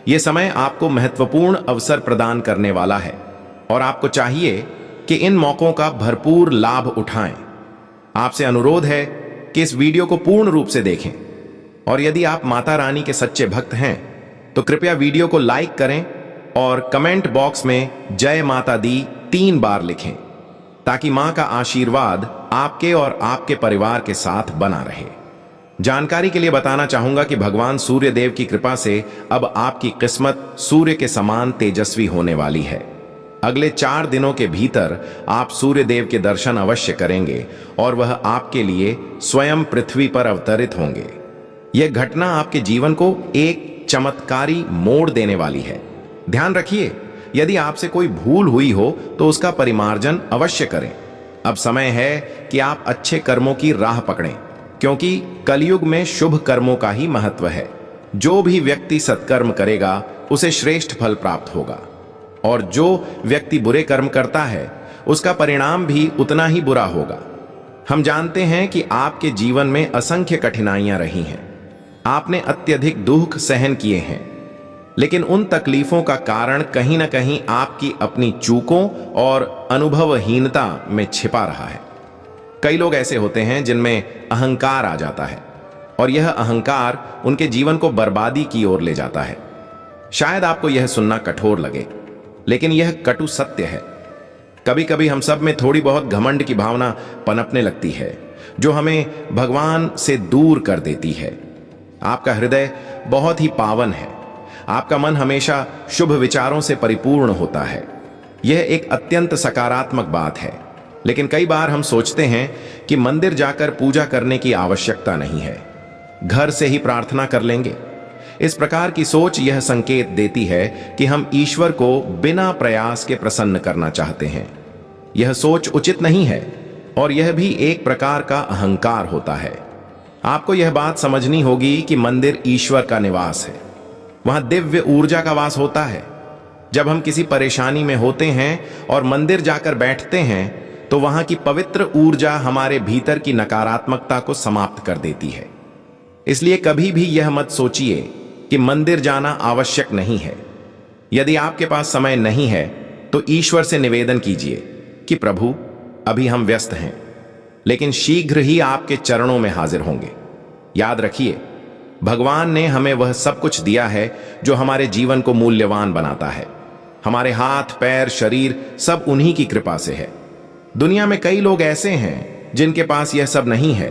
यह समय आपको महत्वपूर्ण अवसर प्रदान करने वाला है और आपको चाहिए कि इन मौकों का भरपूर लाभ उठाएं। आपसे अनुरोध है कि इस वीडियो को पूर्ण रूप से देखें और यदि आप माता रानी के सच्चे भक्त हैं तो कृपया वीडियो को लाइक करें और कमेंट बॉक्स में जय माता दी 3 बार लिखें, ताकि मां का आशीर्वाद आपके और आपके परिवार के साथ बना रहे। जानकारी के लिए बताना चाहूंगा कि भगवान सूर्य देव की कृपा से अब आपकी किस्मत सूर्य के समान तेजस्वी होने वाली है। अगले 4 दिनों के भीतर आप सूर्य देव के दर्शन अवश्य करेंगे और वह आपके लिए स्वयं पृथ्वी पर अवतरित होंगे। यह घटना आपके जीवन को एक चमत्कारी मोड़ देने वाली है। ध्यान रखिए, यदि आपसे कोई भूल हुई हो तो उसका परिमार्जन अवश्य करें। अब समय है कि आप अच्छे कर्मों की राह पकड़ें, क्योंकि कलयुग में शुभ कर्मों का ही महत्व है। जो भी व्यक्ति सत्कर्म करेगा उसे श्रेष्ठ फल प्राप्त होगा, और जो व्यक्ति बुरे कर्म करता है उसका परिणाम भी उतना ही बुरा होगा। हम जानते हैं कि आपके जीवन में असंख्य कठिनाइयां रही हैं। आपने अत्यधिक दुख सहन किए हैं, लेकिन उन तकलीफों का कारण कहीं ना कहीं आपकी अपनी चूकों और अनुभवहीनता में छिपा रहा है। कई लोग ऐसे होते हैं जिनमें अहंकार आ जाता है और यह अहंकार उनके जीवन को बर्बादी की ओर ले जाता है। शायद आपको यह सुनना कठोर लगे, लेकिन यह कटु सत्य है। कभी कभी हम सब में थोड़ी बहुत घमंड की भावना पनपने लगती है, जो हमें भगवान से दूर कर देती है। आपका हृदय बहुत ही पावन है। आपका मन हमेशा शुभ विचारों से परिपूर्ण होता है। यह एक अत्यंत सकारात्मक बात है, लेकिन कई बार हम सोचते हैं कि मंदिर जाकर पूजा करने की आवश्यकता नहीं है, घर से ही प्रार्थना कर लेंगे। इस प्रकार की सोच यह संकेत देती है कि हम ईश्वर को बिना प्रयास के प्रसन्न करना चाहते हैं। यह सोच उचित नहीं है और यह भी एक प्रकार का अहंकार होता है। आपको यह बात समझनी होगी कि मंदिर ईश्वर का निवास है, वहां दिव्य ऊर्जा का वास होता है। जब हम किसी परेशानी में होते हैं और मंदिर जाकर बैठते हैं तो वहां की पवित्र ऊर्जा हमारे भीतर की नकारात्मकता को समाप्त कर देती है। इसलिए कभी भी यह मत सोचिए कि मंदिर जाना आवश्यक नहीं है। यदि आपके पास समय नहीं है तो ईश्वर से निवेदन कीजिए कि प्रभु, अभी हम व्यस्त हैं, लेकिन शीघ्र ही आपके चरणों में हाजिर होंगे। याद रखिए, भगवान ने हमें वह सब कुछ दिया है जो हमारे जीवन को मूल्यवान बनाता है। हमारे हाथ, पैर, शरीर सब उन्हीं की कृपा से है। दुनिया में कई लोग ऐसे हैं जिनके पास यह सब नहीं है,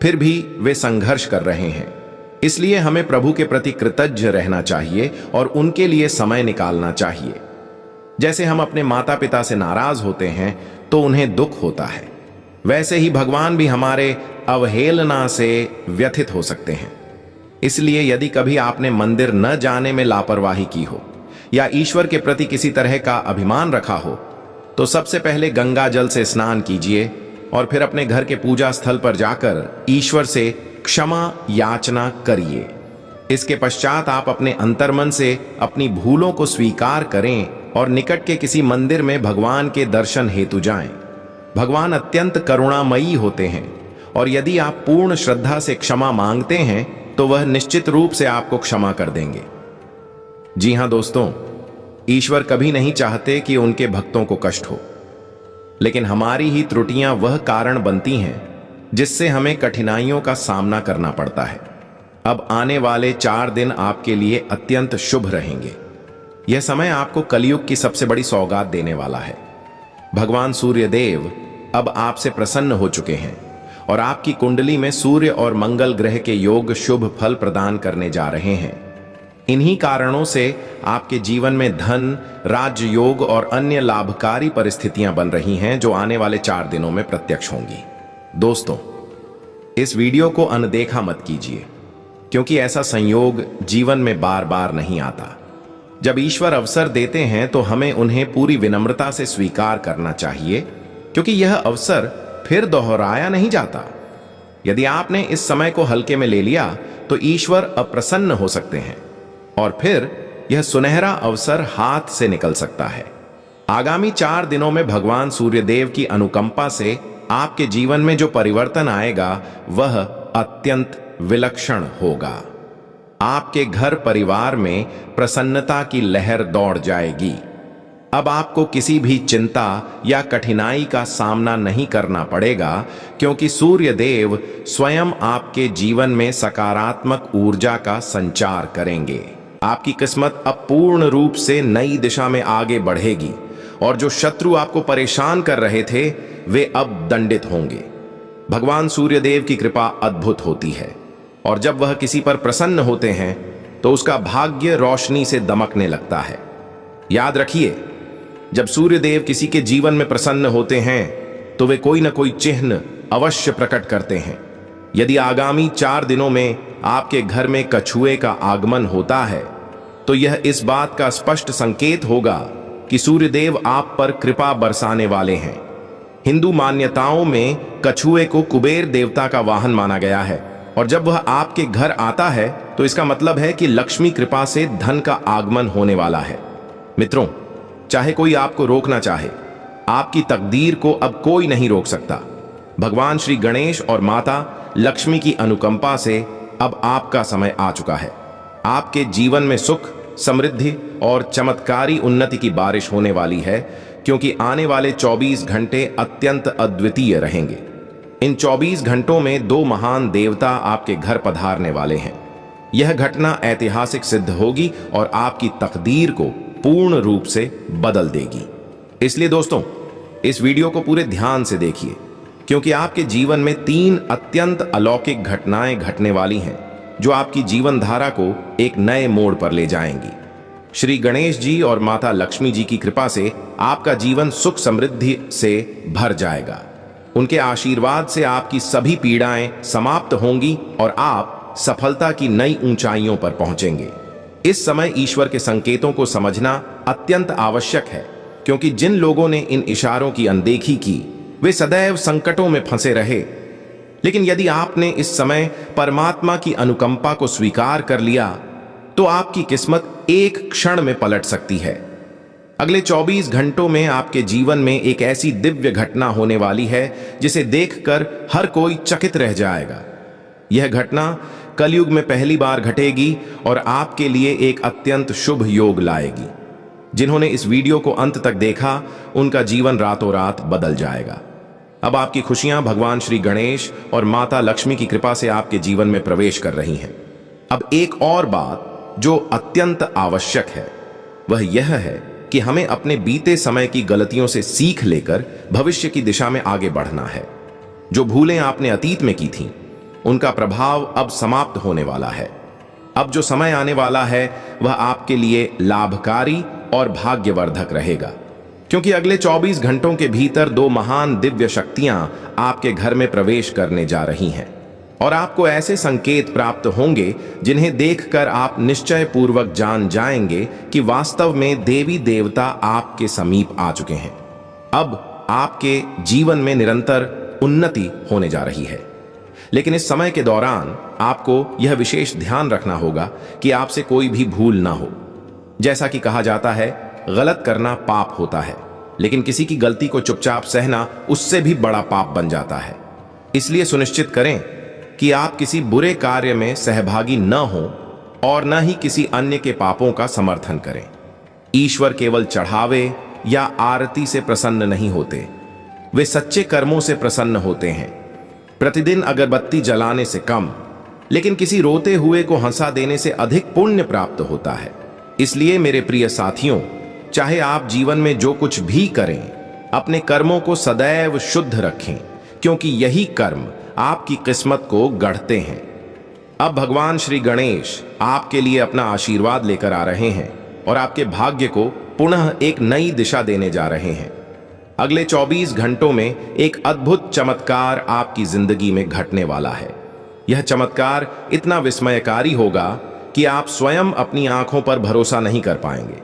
फिर भी वे संघर्ष कर रहे हैं। इसलिए हमें प्रभु के प्रति कृतज्ञ रहना चाहिए और उनके लिए समय निकालना चाहिए। जैसे हम अपने माता पिता से नाराज होते हैं तो उन्हें दुख होता है, वैसे ही भगवान भी हमारे अवहेलना से व्यथित हो सकते हैं। इसलिए यदि कभी आपने मंदिर न जाने में लापरवाही की हो या ईश्वर के प्रति किसी तरह का अभिमान रखा हो, तो सबसे पहले गंगा जल से स्नान कीजिए और फिर अपने घर के पूजा स्थल पर जाकर ईश्वर से क्षमा याचना करिए। इसके पश्चात आप अपने अंतर्मन से अपनी भूलों को स्वीकार करें और निकट के किसी मंदिर में भगवान के दर्शन हेतु जाएं। भगवान अत्यंत करुणामयी होते हैं और यदि आप पूर्ण श्रद्धा से क्षमा मांगते हैं तो वह निश्चित रूप से आपको क्षमा कर देंगे। जी हां दोस्तों, ईश्वर कभी नहीं चाहते कि उनके भक्तों को कष्ट हो, लेकिन हमारी ही त्रुटियां वह कारण बनती हैं जिससे हमें कठिनाइयों का सामना करना पड़ता है। अब आने वाले 4 दिन आपके लिए अत्यंत शुभ रहेंगे। यह समय आपको कलयुग की सबसे बड़ी सौगात देने वाला है। भगवान सूर्य देव अब आपसे प्रसन्न हो चुके हैं और आपकी कुंडली में सूर्य और मंगल ग्रह के योग शुभ फल प्रदान करने जा रहे हैं। इन्हीं कारणों से आपके जीवन में धन, राजयोग और अन्य लाभकारी परिस्थितियां बन रही हैं जो आने वाले 4 दिनों में प्रत्यक्ष होंगी। दोस्तों, इस वीडियो को अनदेखा मत कीजिए, क्योंकि ऐसा संयोग जीवन में बार बार नहीं आता। जब ईश्वर अवसर देते हैं तो हमें उन्हें पूरी विनम्रता से स्वीकार करना चाहिए, क्योंकि यह अवसर फिर दोहराया नहीं जाता। यदि आपने इस समय को हल्के में ले लिया तो ईश्वर अप्रसन्न हो सकते हैं और फिर यह सुनहरा अवसर हाथ से निकल सकता है। आगामी 4 दिनों में भगवान सूर्यदेव की अनुकंपा से आपके जीवन में जो परिवर्तन आएगा वह अत्यंत विलक्षण होगा। आपके घर परिवार में प्रसन्नता की लहर दौड़ जाएगी। अब आपको किसी भी चिंता या कठिनाई का सामना नहीं करना पड़ेगा, क्योंकि सूर्य देव स्वयं आपके जीवन में सकारात्मक ऊर्जा का संचार करेंगे। आपकी किस्मत अब पूर्ण रूप से नई दिशा में आगे बढ़ेगी और जो शत्रु आपको परेशान कर रहे थे वे अब दंडित होंगे। भगवान सूर्यदेव की कृपा अद्भुत होती है और जब वह किसी पर प्रसन्न होते हैं तो उसका भाग्य रोशनी से दमकने लगता है। याद रखिए, जब सूर्यदेव किसी के जीवन में प्रसन्न होते हैं तो वे कोई न कोई चिन्ह अवश्य प्रकट करते हैं। यदि आगामी 4 दिनों में आपके घर में कछुए का आगमन होता है तो यह इस बात का स्पष्ट संकेत होगा कि सूर्यदेव आप पर कृपा बरसाने वाले हैं। हिंदू मान्यताओं में कछुए को कुबेर देवता का वाहन माना गया है और जब वह आपके घर आता है तो इसका मतलब है कि लक्ष्मी कृपा से धन का आगमन होने वाला है। मित्रों, चाहे कोई आपको रोकना चाहे, आपकी तकदीर को अब कोई नहीं रोक सकता। भगवान श्री गणेश और माता लक्ष्मी की अनुकंपा से अब आपका समय आ चुका है। आपके जीवन में सुख, समृद्धि और चमत्कारी उन्नति की बारिश होने वाली है, क्योंकि आने वाले 24 घंटे अत्यंत अद्वितीय रहेंगे। इन 24 घंटों में 2 महान देवता आपके घर पधारने वाले हैं। यह घटना ऐतिहासिक सिद्ध होगी और आपकी तकदीर को पूर्ण रूप से बदल देगी। इसलिए दोस्तों, इस वीडियो को पूरे ध्यान से देखिए, क्योंकि आपके जीवन में 3 अत्यंत अलौकिक घटनाएं घटने वाली हैं जो आपकी जीवन धारा को एक नए मोड़ पर ले जाएंगी। श्री गणेश जी और माता लक्ष्मी जी की कृपा से आपका जीवन सुख समृद्धि से भर जाएगा। उनके आशीर्वाद से आपकी सभी पीड़ाएं समाप्त होंगी और आप सफलता की नई ऊंचाइयों पर पहुंचेंगे। इस समय ईश्वर के संकेतों को समझना अत्यंत आवश्यक है, क्योंकि जिन लोगों ने इन इशारों की अनदेखी की वे सदैव संकटों में फंसे रहे। लेकिन यदि आपने इस समय परमात्मा की अनुकंपा को स्वीकार कर लिया तो आपकी किस्मत एक क्षण में पलट सकती है। अगले 24 घंटों में आपके जीवन में एक ऐसी दिव्य घटना होने वाली है जिसे देखकर हर कोई चकित रह जाएगा। यह घटना कलयुग में पहली बार घटेगी और आपके लिए एक अत्यंत शुभ योग लाएगी। जिन्होंने इस वीडियो को अंत तक देखा उनका जीवन रातों रात बदल जाएगा। अब आपकी खुशियां भगवान श्री गणेश और माता लक्ष्मी की कृपा से आपके जीवन में प्रवेश कर रही हैं। अब एक और बात जो अत्यंत आवश्यक है वह यह है कि हमें अपने बीते समय की गलतियों से सीख लेकर भविष्य की दिशा में आगे बढ़ना है। जो भूलें आपने अतीत में की थीं उनका प्रभाव अब समाप्त होने वाला है। अब जो समय आने वाला है वह आपके लिए लाभकारी और भाग्यवर्धक रहेगा, क्योंकि अगले 24 घंटों के भीतर 2 महान दिव्य शक्तियां आपके घर में प्रवेश करने जा रही हैं और आपको ऐसे संकेत प्राप्त होंगे जिन्हें देखकर आप निश्चय पूर्वक जान जाएंगे कि वास्तव में देवी देवता आपके समीप आ चुके हैं। अब आपके जीवन में निरंतर उन्नति होने जा रही है। लेकिन इस समय के दौरान आपको यह विशेष ध्यान रखना होगा कि आपसे कोई भी भूल ना हो। जैसा कि कहा जाता है, गलत करना पाप होता है, लेकिन किसी की गलती को चुपचाप सहना उससे भी बड़ा पाप बन जाता है। इसलिए सुनिश्चित करें कि आप किसी बुरे कार्य में सहभागी न हो और न ही किसी अन्य के पापों का समर्थन करें। ईश्वर केवल चढ़ावे या आरती से प्रसन्न नहीं होते, वे सच्चे कर्मों से प्रसन्न होते हैं। प्रतिदिन अगरबत्ती जलाने से कम, लेकिन किसी रोते हुए को हंसा देने से अधिक पुण्य प्राप्त होता है। इसलिए मेरे प्रिय साथियों, चाहे आप जीवन में जो कुछ भी करें, अपने कर्मों को सदैव शुद्ध रखें, क्योंकि यही कर्म आपकी किस्मत को गढ़ते हैं। अब भगवान श्री गणेश आपके लिए अपना आशीर्वाद लेकर आ रहे हैं और आपके भाग्य को पुनः एक नई दिशा देने जा रहे हैं। अगले 24 घंटों में एक अद्भुत चमत्कार आपकी जिंदगी में घटने वाला है। यह चमत्कार इतना विस्मयकारी होगा कि आप स्वयं अपनी आंखों पर भरोसा नहीं कर पाएंगे।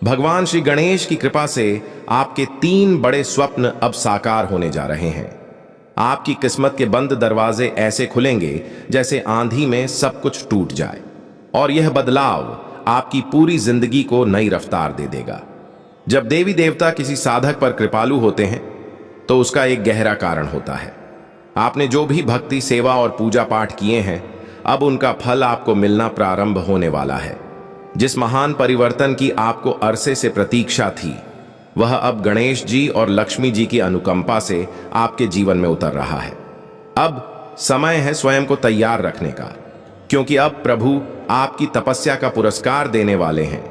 भगवान श्री गणेश की कृपा से आपके 3 बड़े स्वप्न अब साकार होने जा रहे हैं। आपकी किस्मत के बंद दरवाजे ऐसे खुलेंगे जैसे आंधी में सब कुछ टूट जाए, और यह बदलाव आपकी पूरी जिंदगी को नई रफ्तार दे देगा। जब देवी देवता किसी साधक पर कृपालु होते हैं तो उसका एक गहरा कारण होता है। आपने जो भी भक्ति, सेवा और पूजा पाठ किए हैं, अब उनका फल आपको मिलना प्रारंभ होने वाला है। जिस महान परिवर्तन की आपको अरसे से प्रतीक्षा थी, वह अब गणेश जी और लक्ष्मी जी की अनुकंपा से आपके जीवन में उतर रहा है। अब समय है स्वयं को तैयार रखने का, क्योंकि अब प्रभु आपकी तपस्या का पुरस्कार देने वाले हैं।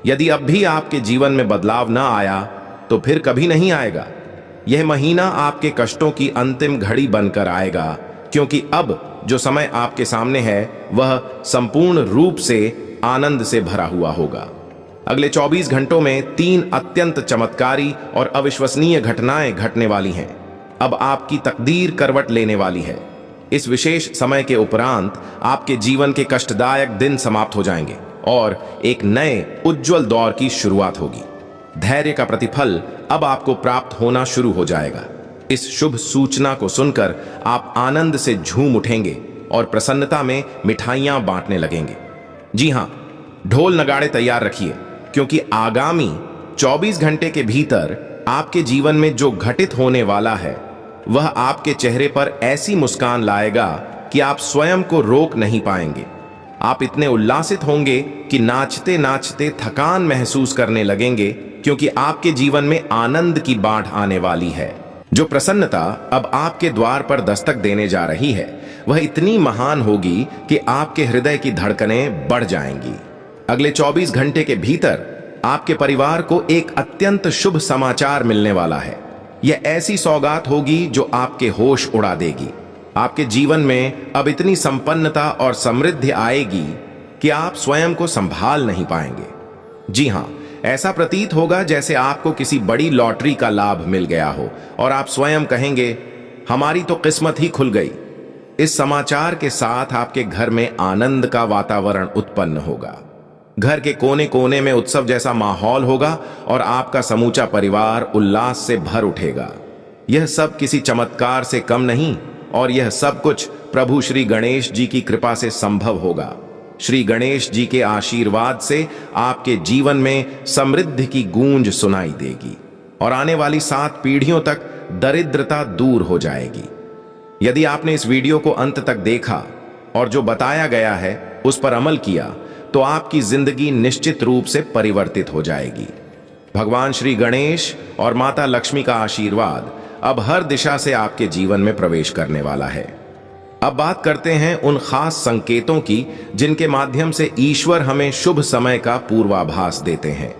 यदि अब भी आपके जीवन में बदलाव न आया तो फिर कभी नहीं आएगा। यह महीना आपके कष्टों की अंतिम घड़ी बनकर आएगा, क्योंकि अब जो समय आपके सामने है वह संपूर्ण रूप से आनंद से भरा हुआ होगा। अगले 24 घंटों में 3 अत्यंत चमत्कारी और अविश्वसनीय घटनाएं घटने वाली हैं। अब आपकी तकदीर करवट लेने वाली है। इस विशेष समय के उपरांत आपके जीवन के कष्टदायक दिन समाप्त हो जाएंगे और एक नए उज्जवल दौर की शुरुआत होगी। धैर्य का प्रतिफल अब आपको प्राप्त होना शुरू हो जाएगा। इस शुभ सूचना को सुनकर आप आनंद से झूम उठेंगे और प्रसन्नता में मिठाइयां बांटने लगेंगे। जी हां, ढोल नगाड़े तैयार रखिए, क्योंकि आगामी 24 घंटे के भीतर आपके जीवन में जो घटित होने वाला है वह आपके चेहरे पर ऐसी मुस्कान लाएगा कि आप स्वयं को रोक नहीं पाएंगे। आप इतने उल्लासित होंगे कि नाचते नाचते थकान महसूस करने लगेंगे, क्योंकि आपके जीवन में आनंद की बाढ़ आने वाली है। जो प्रसन्नता अब आपके द्वार पर दस्तक देने जा रही है वह इतनी महान होगी कि आपके हृदय की धड़कनें बढ़ जाएंगी। अगले 24 घंटे के भीतर आपके परिवार को एक अत्यंत शुभ समाचार मिलने वाला है। यह ऐसी सौगात होगी जो आपके होश उड़ा देगी। आपके जीवन में अब इतनी संपन्नता और समृद्धि आएगी कि आप स्वयं को संभाल नहीं पाएंगे। जी हां, ऐसा प्रतीत होगा जैसे आपको किसी बड़ी लॉटरी का लाभ मिल गया हो और आप स्वयं कहेंगे, हमारी तो किस्मत ही खुल गई। इस समाचार के साथ आपके घर में आनंद का वातावरण उत्पन्न होगा। घर के कोने कोने में उत्सव जैसा माहौल होगा और आपका समूचा परिवार उल्लास से भर उठेगा। यह सब किसी चमत्कार से कम नहीं और यह सब कुछ प्रभु श्री गणेश जी की कृपा से संभव होगा। श्री गणेश जी के आशीर्वाद से आपके जीवन में समृद्धि की गूंज सुनाई देगी और आने वाली 7 पीढ़ियों तक दरिद्रता दूर हो जाएगी। यदि आपने इस वीडियो को अंत तक देखा और जो बताया गया है उस पर अमल किया तो आपकी जिंदगी निश्चित रूप से परिवर्तित हो जाएगी। भगवान श्री गणेश और माता लक्ष्मी का आशीर्वाद अब हर दिशा से आपके जीवन में प्रवेश करने वाला है। अब बात करते हैं उन खास संकेतों की जिनके माध्यम से ईश्वर हमें शुभ समय का पूर्वाभास देते हैं।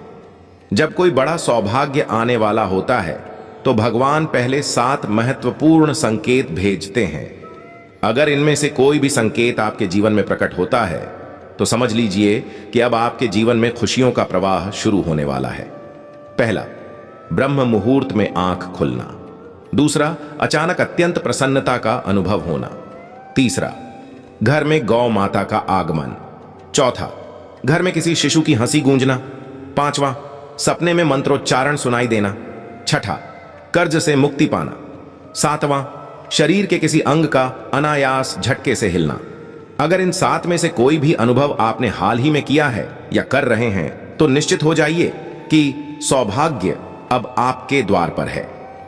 जब कोई बड़ा सौभाग्य आने वाला होता है तो भगवान पहले 7 महत्वपूर्ण संकेत भेजते हैं। अगर इनमें से कोई भी संकेत आपके जीवन में प्रकट होता है तो समझ लीजिए कि अब आपके जीवन में खुशियों का प्रवाह शुरू होने वाला है। पहला, ब्रह्म मुहूर्त में आंख खुलना। दूसरा, अचानक अत्यंत प्रसन्नता का अनुभव होना। तीसरा, घर में गौ माता का आगमन। चौथा, घर में किसी शिशु की हंसी गूंजना। पांचवा, सपने में मंत्रोच्चारण सुनाई देना। छठा, कर्ज से मुक्ति पाना। सातवां, शरीर के किसी अंग का अनायास झटके से हिलना। अगर इन 7 में से कोई भी अनुभव आपने हाल ही में किया है या कर रहे हैं तो निश्चित हो जाइए कि सौभाग्य अब आपके द्वार पर है।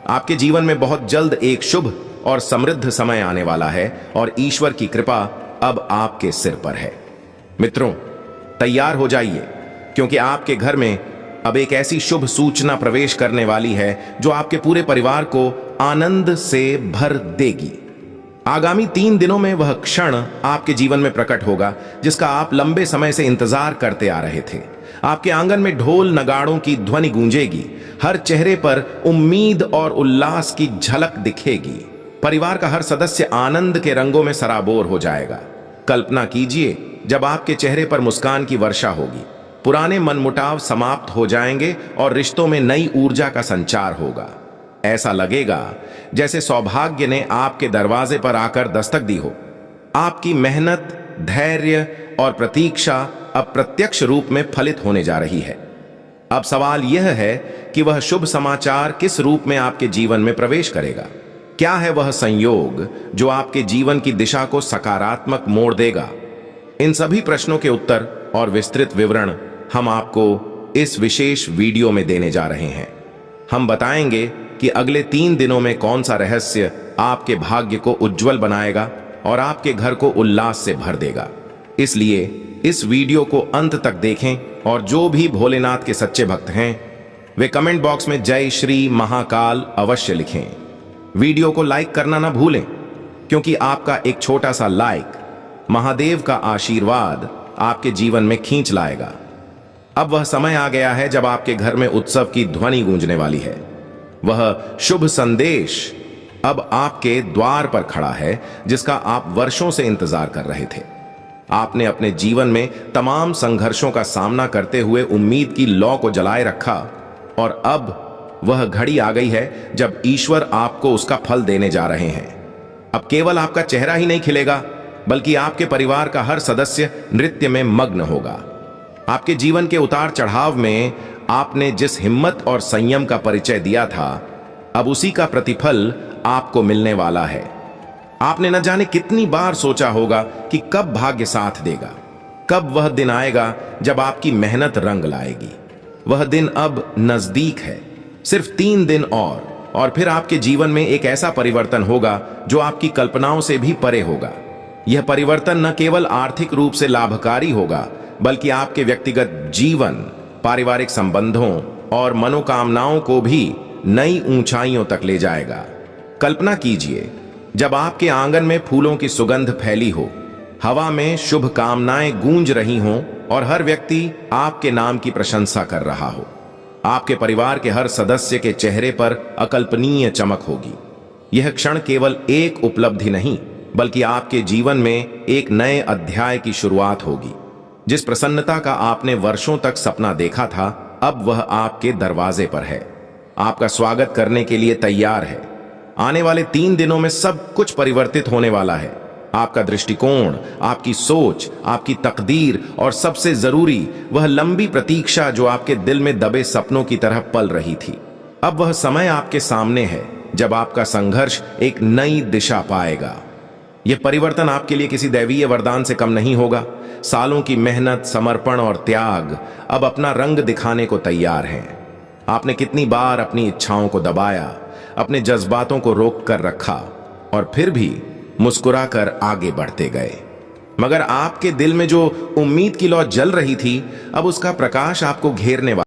आपके जीवन में बहुत जल्द एक शुभ और समृद्ध समय आने वाला है और ईश्वर की कृपा अब आपके सिर पर है। मित्रों, तैयार हो जाइए क्योंकि आपके घर में अब एक ऐसी शुभ सूचना प्रवेश करने वाली है जो आपके पूरे परिवार को आनंद से भर देगी। आगामी 3 दिनों में वह क्षण आपके जीवन में प्रकट होगा जिसका आप लंबे समय से इंतजार करते आ रहे थे। आपके आंगन में ढोल नगाड़ों की ध्वनि गूंजेगी, हर चेहरे पर उम्मीद और उल्लास की झलक दिखेगी। परिवार का हर सदस्य आनंद के रंगों में सराबोर हो जाएगा। कल्पना कीजिए जब आपके चेहरे पर मुस्कान की वर्षा होगी, पुराने मनमुटाव समाप्त हो जाएंगे और रिश्तों में नई ऊर्जा का संचार होगा। ऐसा लगेगा जैसे सौभाग्य ने आपके दरवाजे पर आकर दस्तक दी हो। आपकी मेहनत, धैर्य और प्रतीक्षा अब प्रत्यक्ष रूप में फलित होने जा रही है। अब सवाल यह है कि वह शुभ समाचार किस रूप में आपके जीवन में प्रवेश करेगा। क्या है वह संयोग जो आपके जीवन की दिशा को सकारात्मक मोड़ देगा? इन सभी प्रश्नों के उत्तर और विस्तृत विवरण हम आपको इस विशेष वीडियो में देने जा रहे हैं। हम बताएंगे कि अगले 3 दिनों में कौन सा रहस्य आपके भाग्य को उज्जवल बनाएगा और आपके घर को उल्लास से भर देगा। इसलिए इस वीडियो को अंत तक देखें और जो भी भोलेनाथ के सच्चे भक्त हैं वे कमेंट बॉक्स में जय श्री महाकाल अवश्य लिखें। वीडियो को लाइक करना ना भूलें क्योंकि आपका एक छोटा सा लाइक महादेव का आशीर्वाद आपके जीवन में खींच लाएगा। अब वह समय आ गया है जब आपके घर में उत्सव की ध्वनि गूंजने वाली है। वह शुभ संदेश अब आपके द्वार पर खड़ा है जिसका आप वर्षों से इंतजार कर रहे थे। आपने अपने जीवन में तमाम संघर्षों का सामना करते हुए उम्मीद की लौ को जलाए रखा और अब वह घड़ी आ गई है जब ईश्वर आपको उसका फल देने जा रहे हैं। अब केवल आपका चेहरा ही नहीं खिलेगा बल्कि आपके परिवार का हर सदस्य नृत्य में मग्न होगा। आपके जीवन के उतार चढ़ाव में आपने जिस हिम्मत और संयम का परिचय दिया था अब उसी का प्रतिफल आपको मिलने वाला है। आपने न जाने कितनी बार सोचा होगा कि कब भाग्य साथ देगा, कब वह दिन आएगा जब आपकी मेहनत रंग लाएगी। वह दिन अब नजदीक है, सिर्फ 3 दिन और फिर आपके जीवन में एक ऐसा परिवर्तन होगा जो आपकी कल्पनाओं से भी परे होगा। यह परिवर्तन न केवल आर्थिक रूप से लाभकारी होगा बल्कि आपके व्यक्तिगत जीवन, पारिवारिक संबंधों और मनोकामनाओं को भी नई ऊंचाइयों तक ले जाएगा। कल्पना कीजिए जब आपके आंगन में फूलों की सुगंध फैली हो, हवा में शुभ कामनाएं गूंज रही हों और हर व्यक्ति आपके नाम की प्रशंसा कर रहा हो। आपके परिवार के हर सदस्य के चेहरे पर अकल्पनीय चमक होगी। यह क्षण केवल एक उपलब्धि नहीं बल्कि आपके जीवन में एक नए अध्याय की शुरुआत होगी। जिस प्रसन्नता का आपने वर्षों तक सपना देखा था अब वह आपके दरवाजे पर है, आपका स्वागत करने के लिए तैयार है। आने वाले 3 दिनों में सब कुछ परिवर्तित होने वाला है। आपका दृष्टिकोण, आपकी सोच, आपकी तकदीर और सबसे जरूरी वह लंबी प्रतीक्षा जो आपके दिल में दबे सपनों की तरह पल रही थी। अब वह समय आपके सामने है जब आपका संघर्ष एक नई दिशा पाएगा। यह परिवर्तन आपके लिए किसी दैवीय वरदान से कम नहीं होगा। सालों की मेहनत, समर्पण और त्याग अब अपना रंग दिखाने को तैयार हैं। आपने कितनी बार अपनी इच्छाओं को दबाया, अपने जज्बातों को रोक कर रखा और फिर भी मुस्कुराकर आगे बढ़ते गए। मगर आपके दिल में जो उम्मीद की लौ जल रही थी, अब उसका प्रकाश आपको घेरने वाला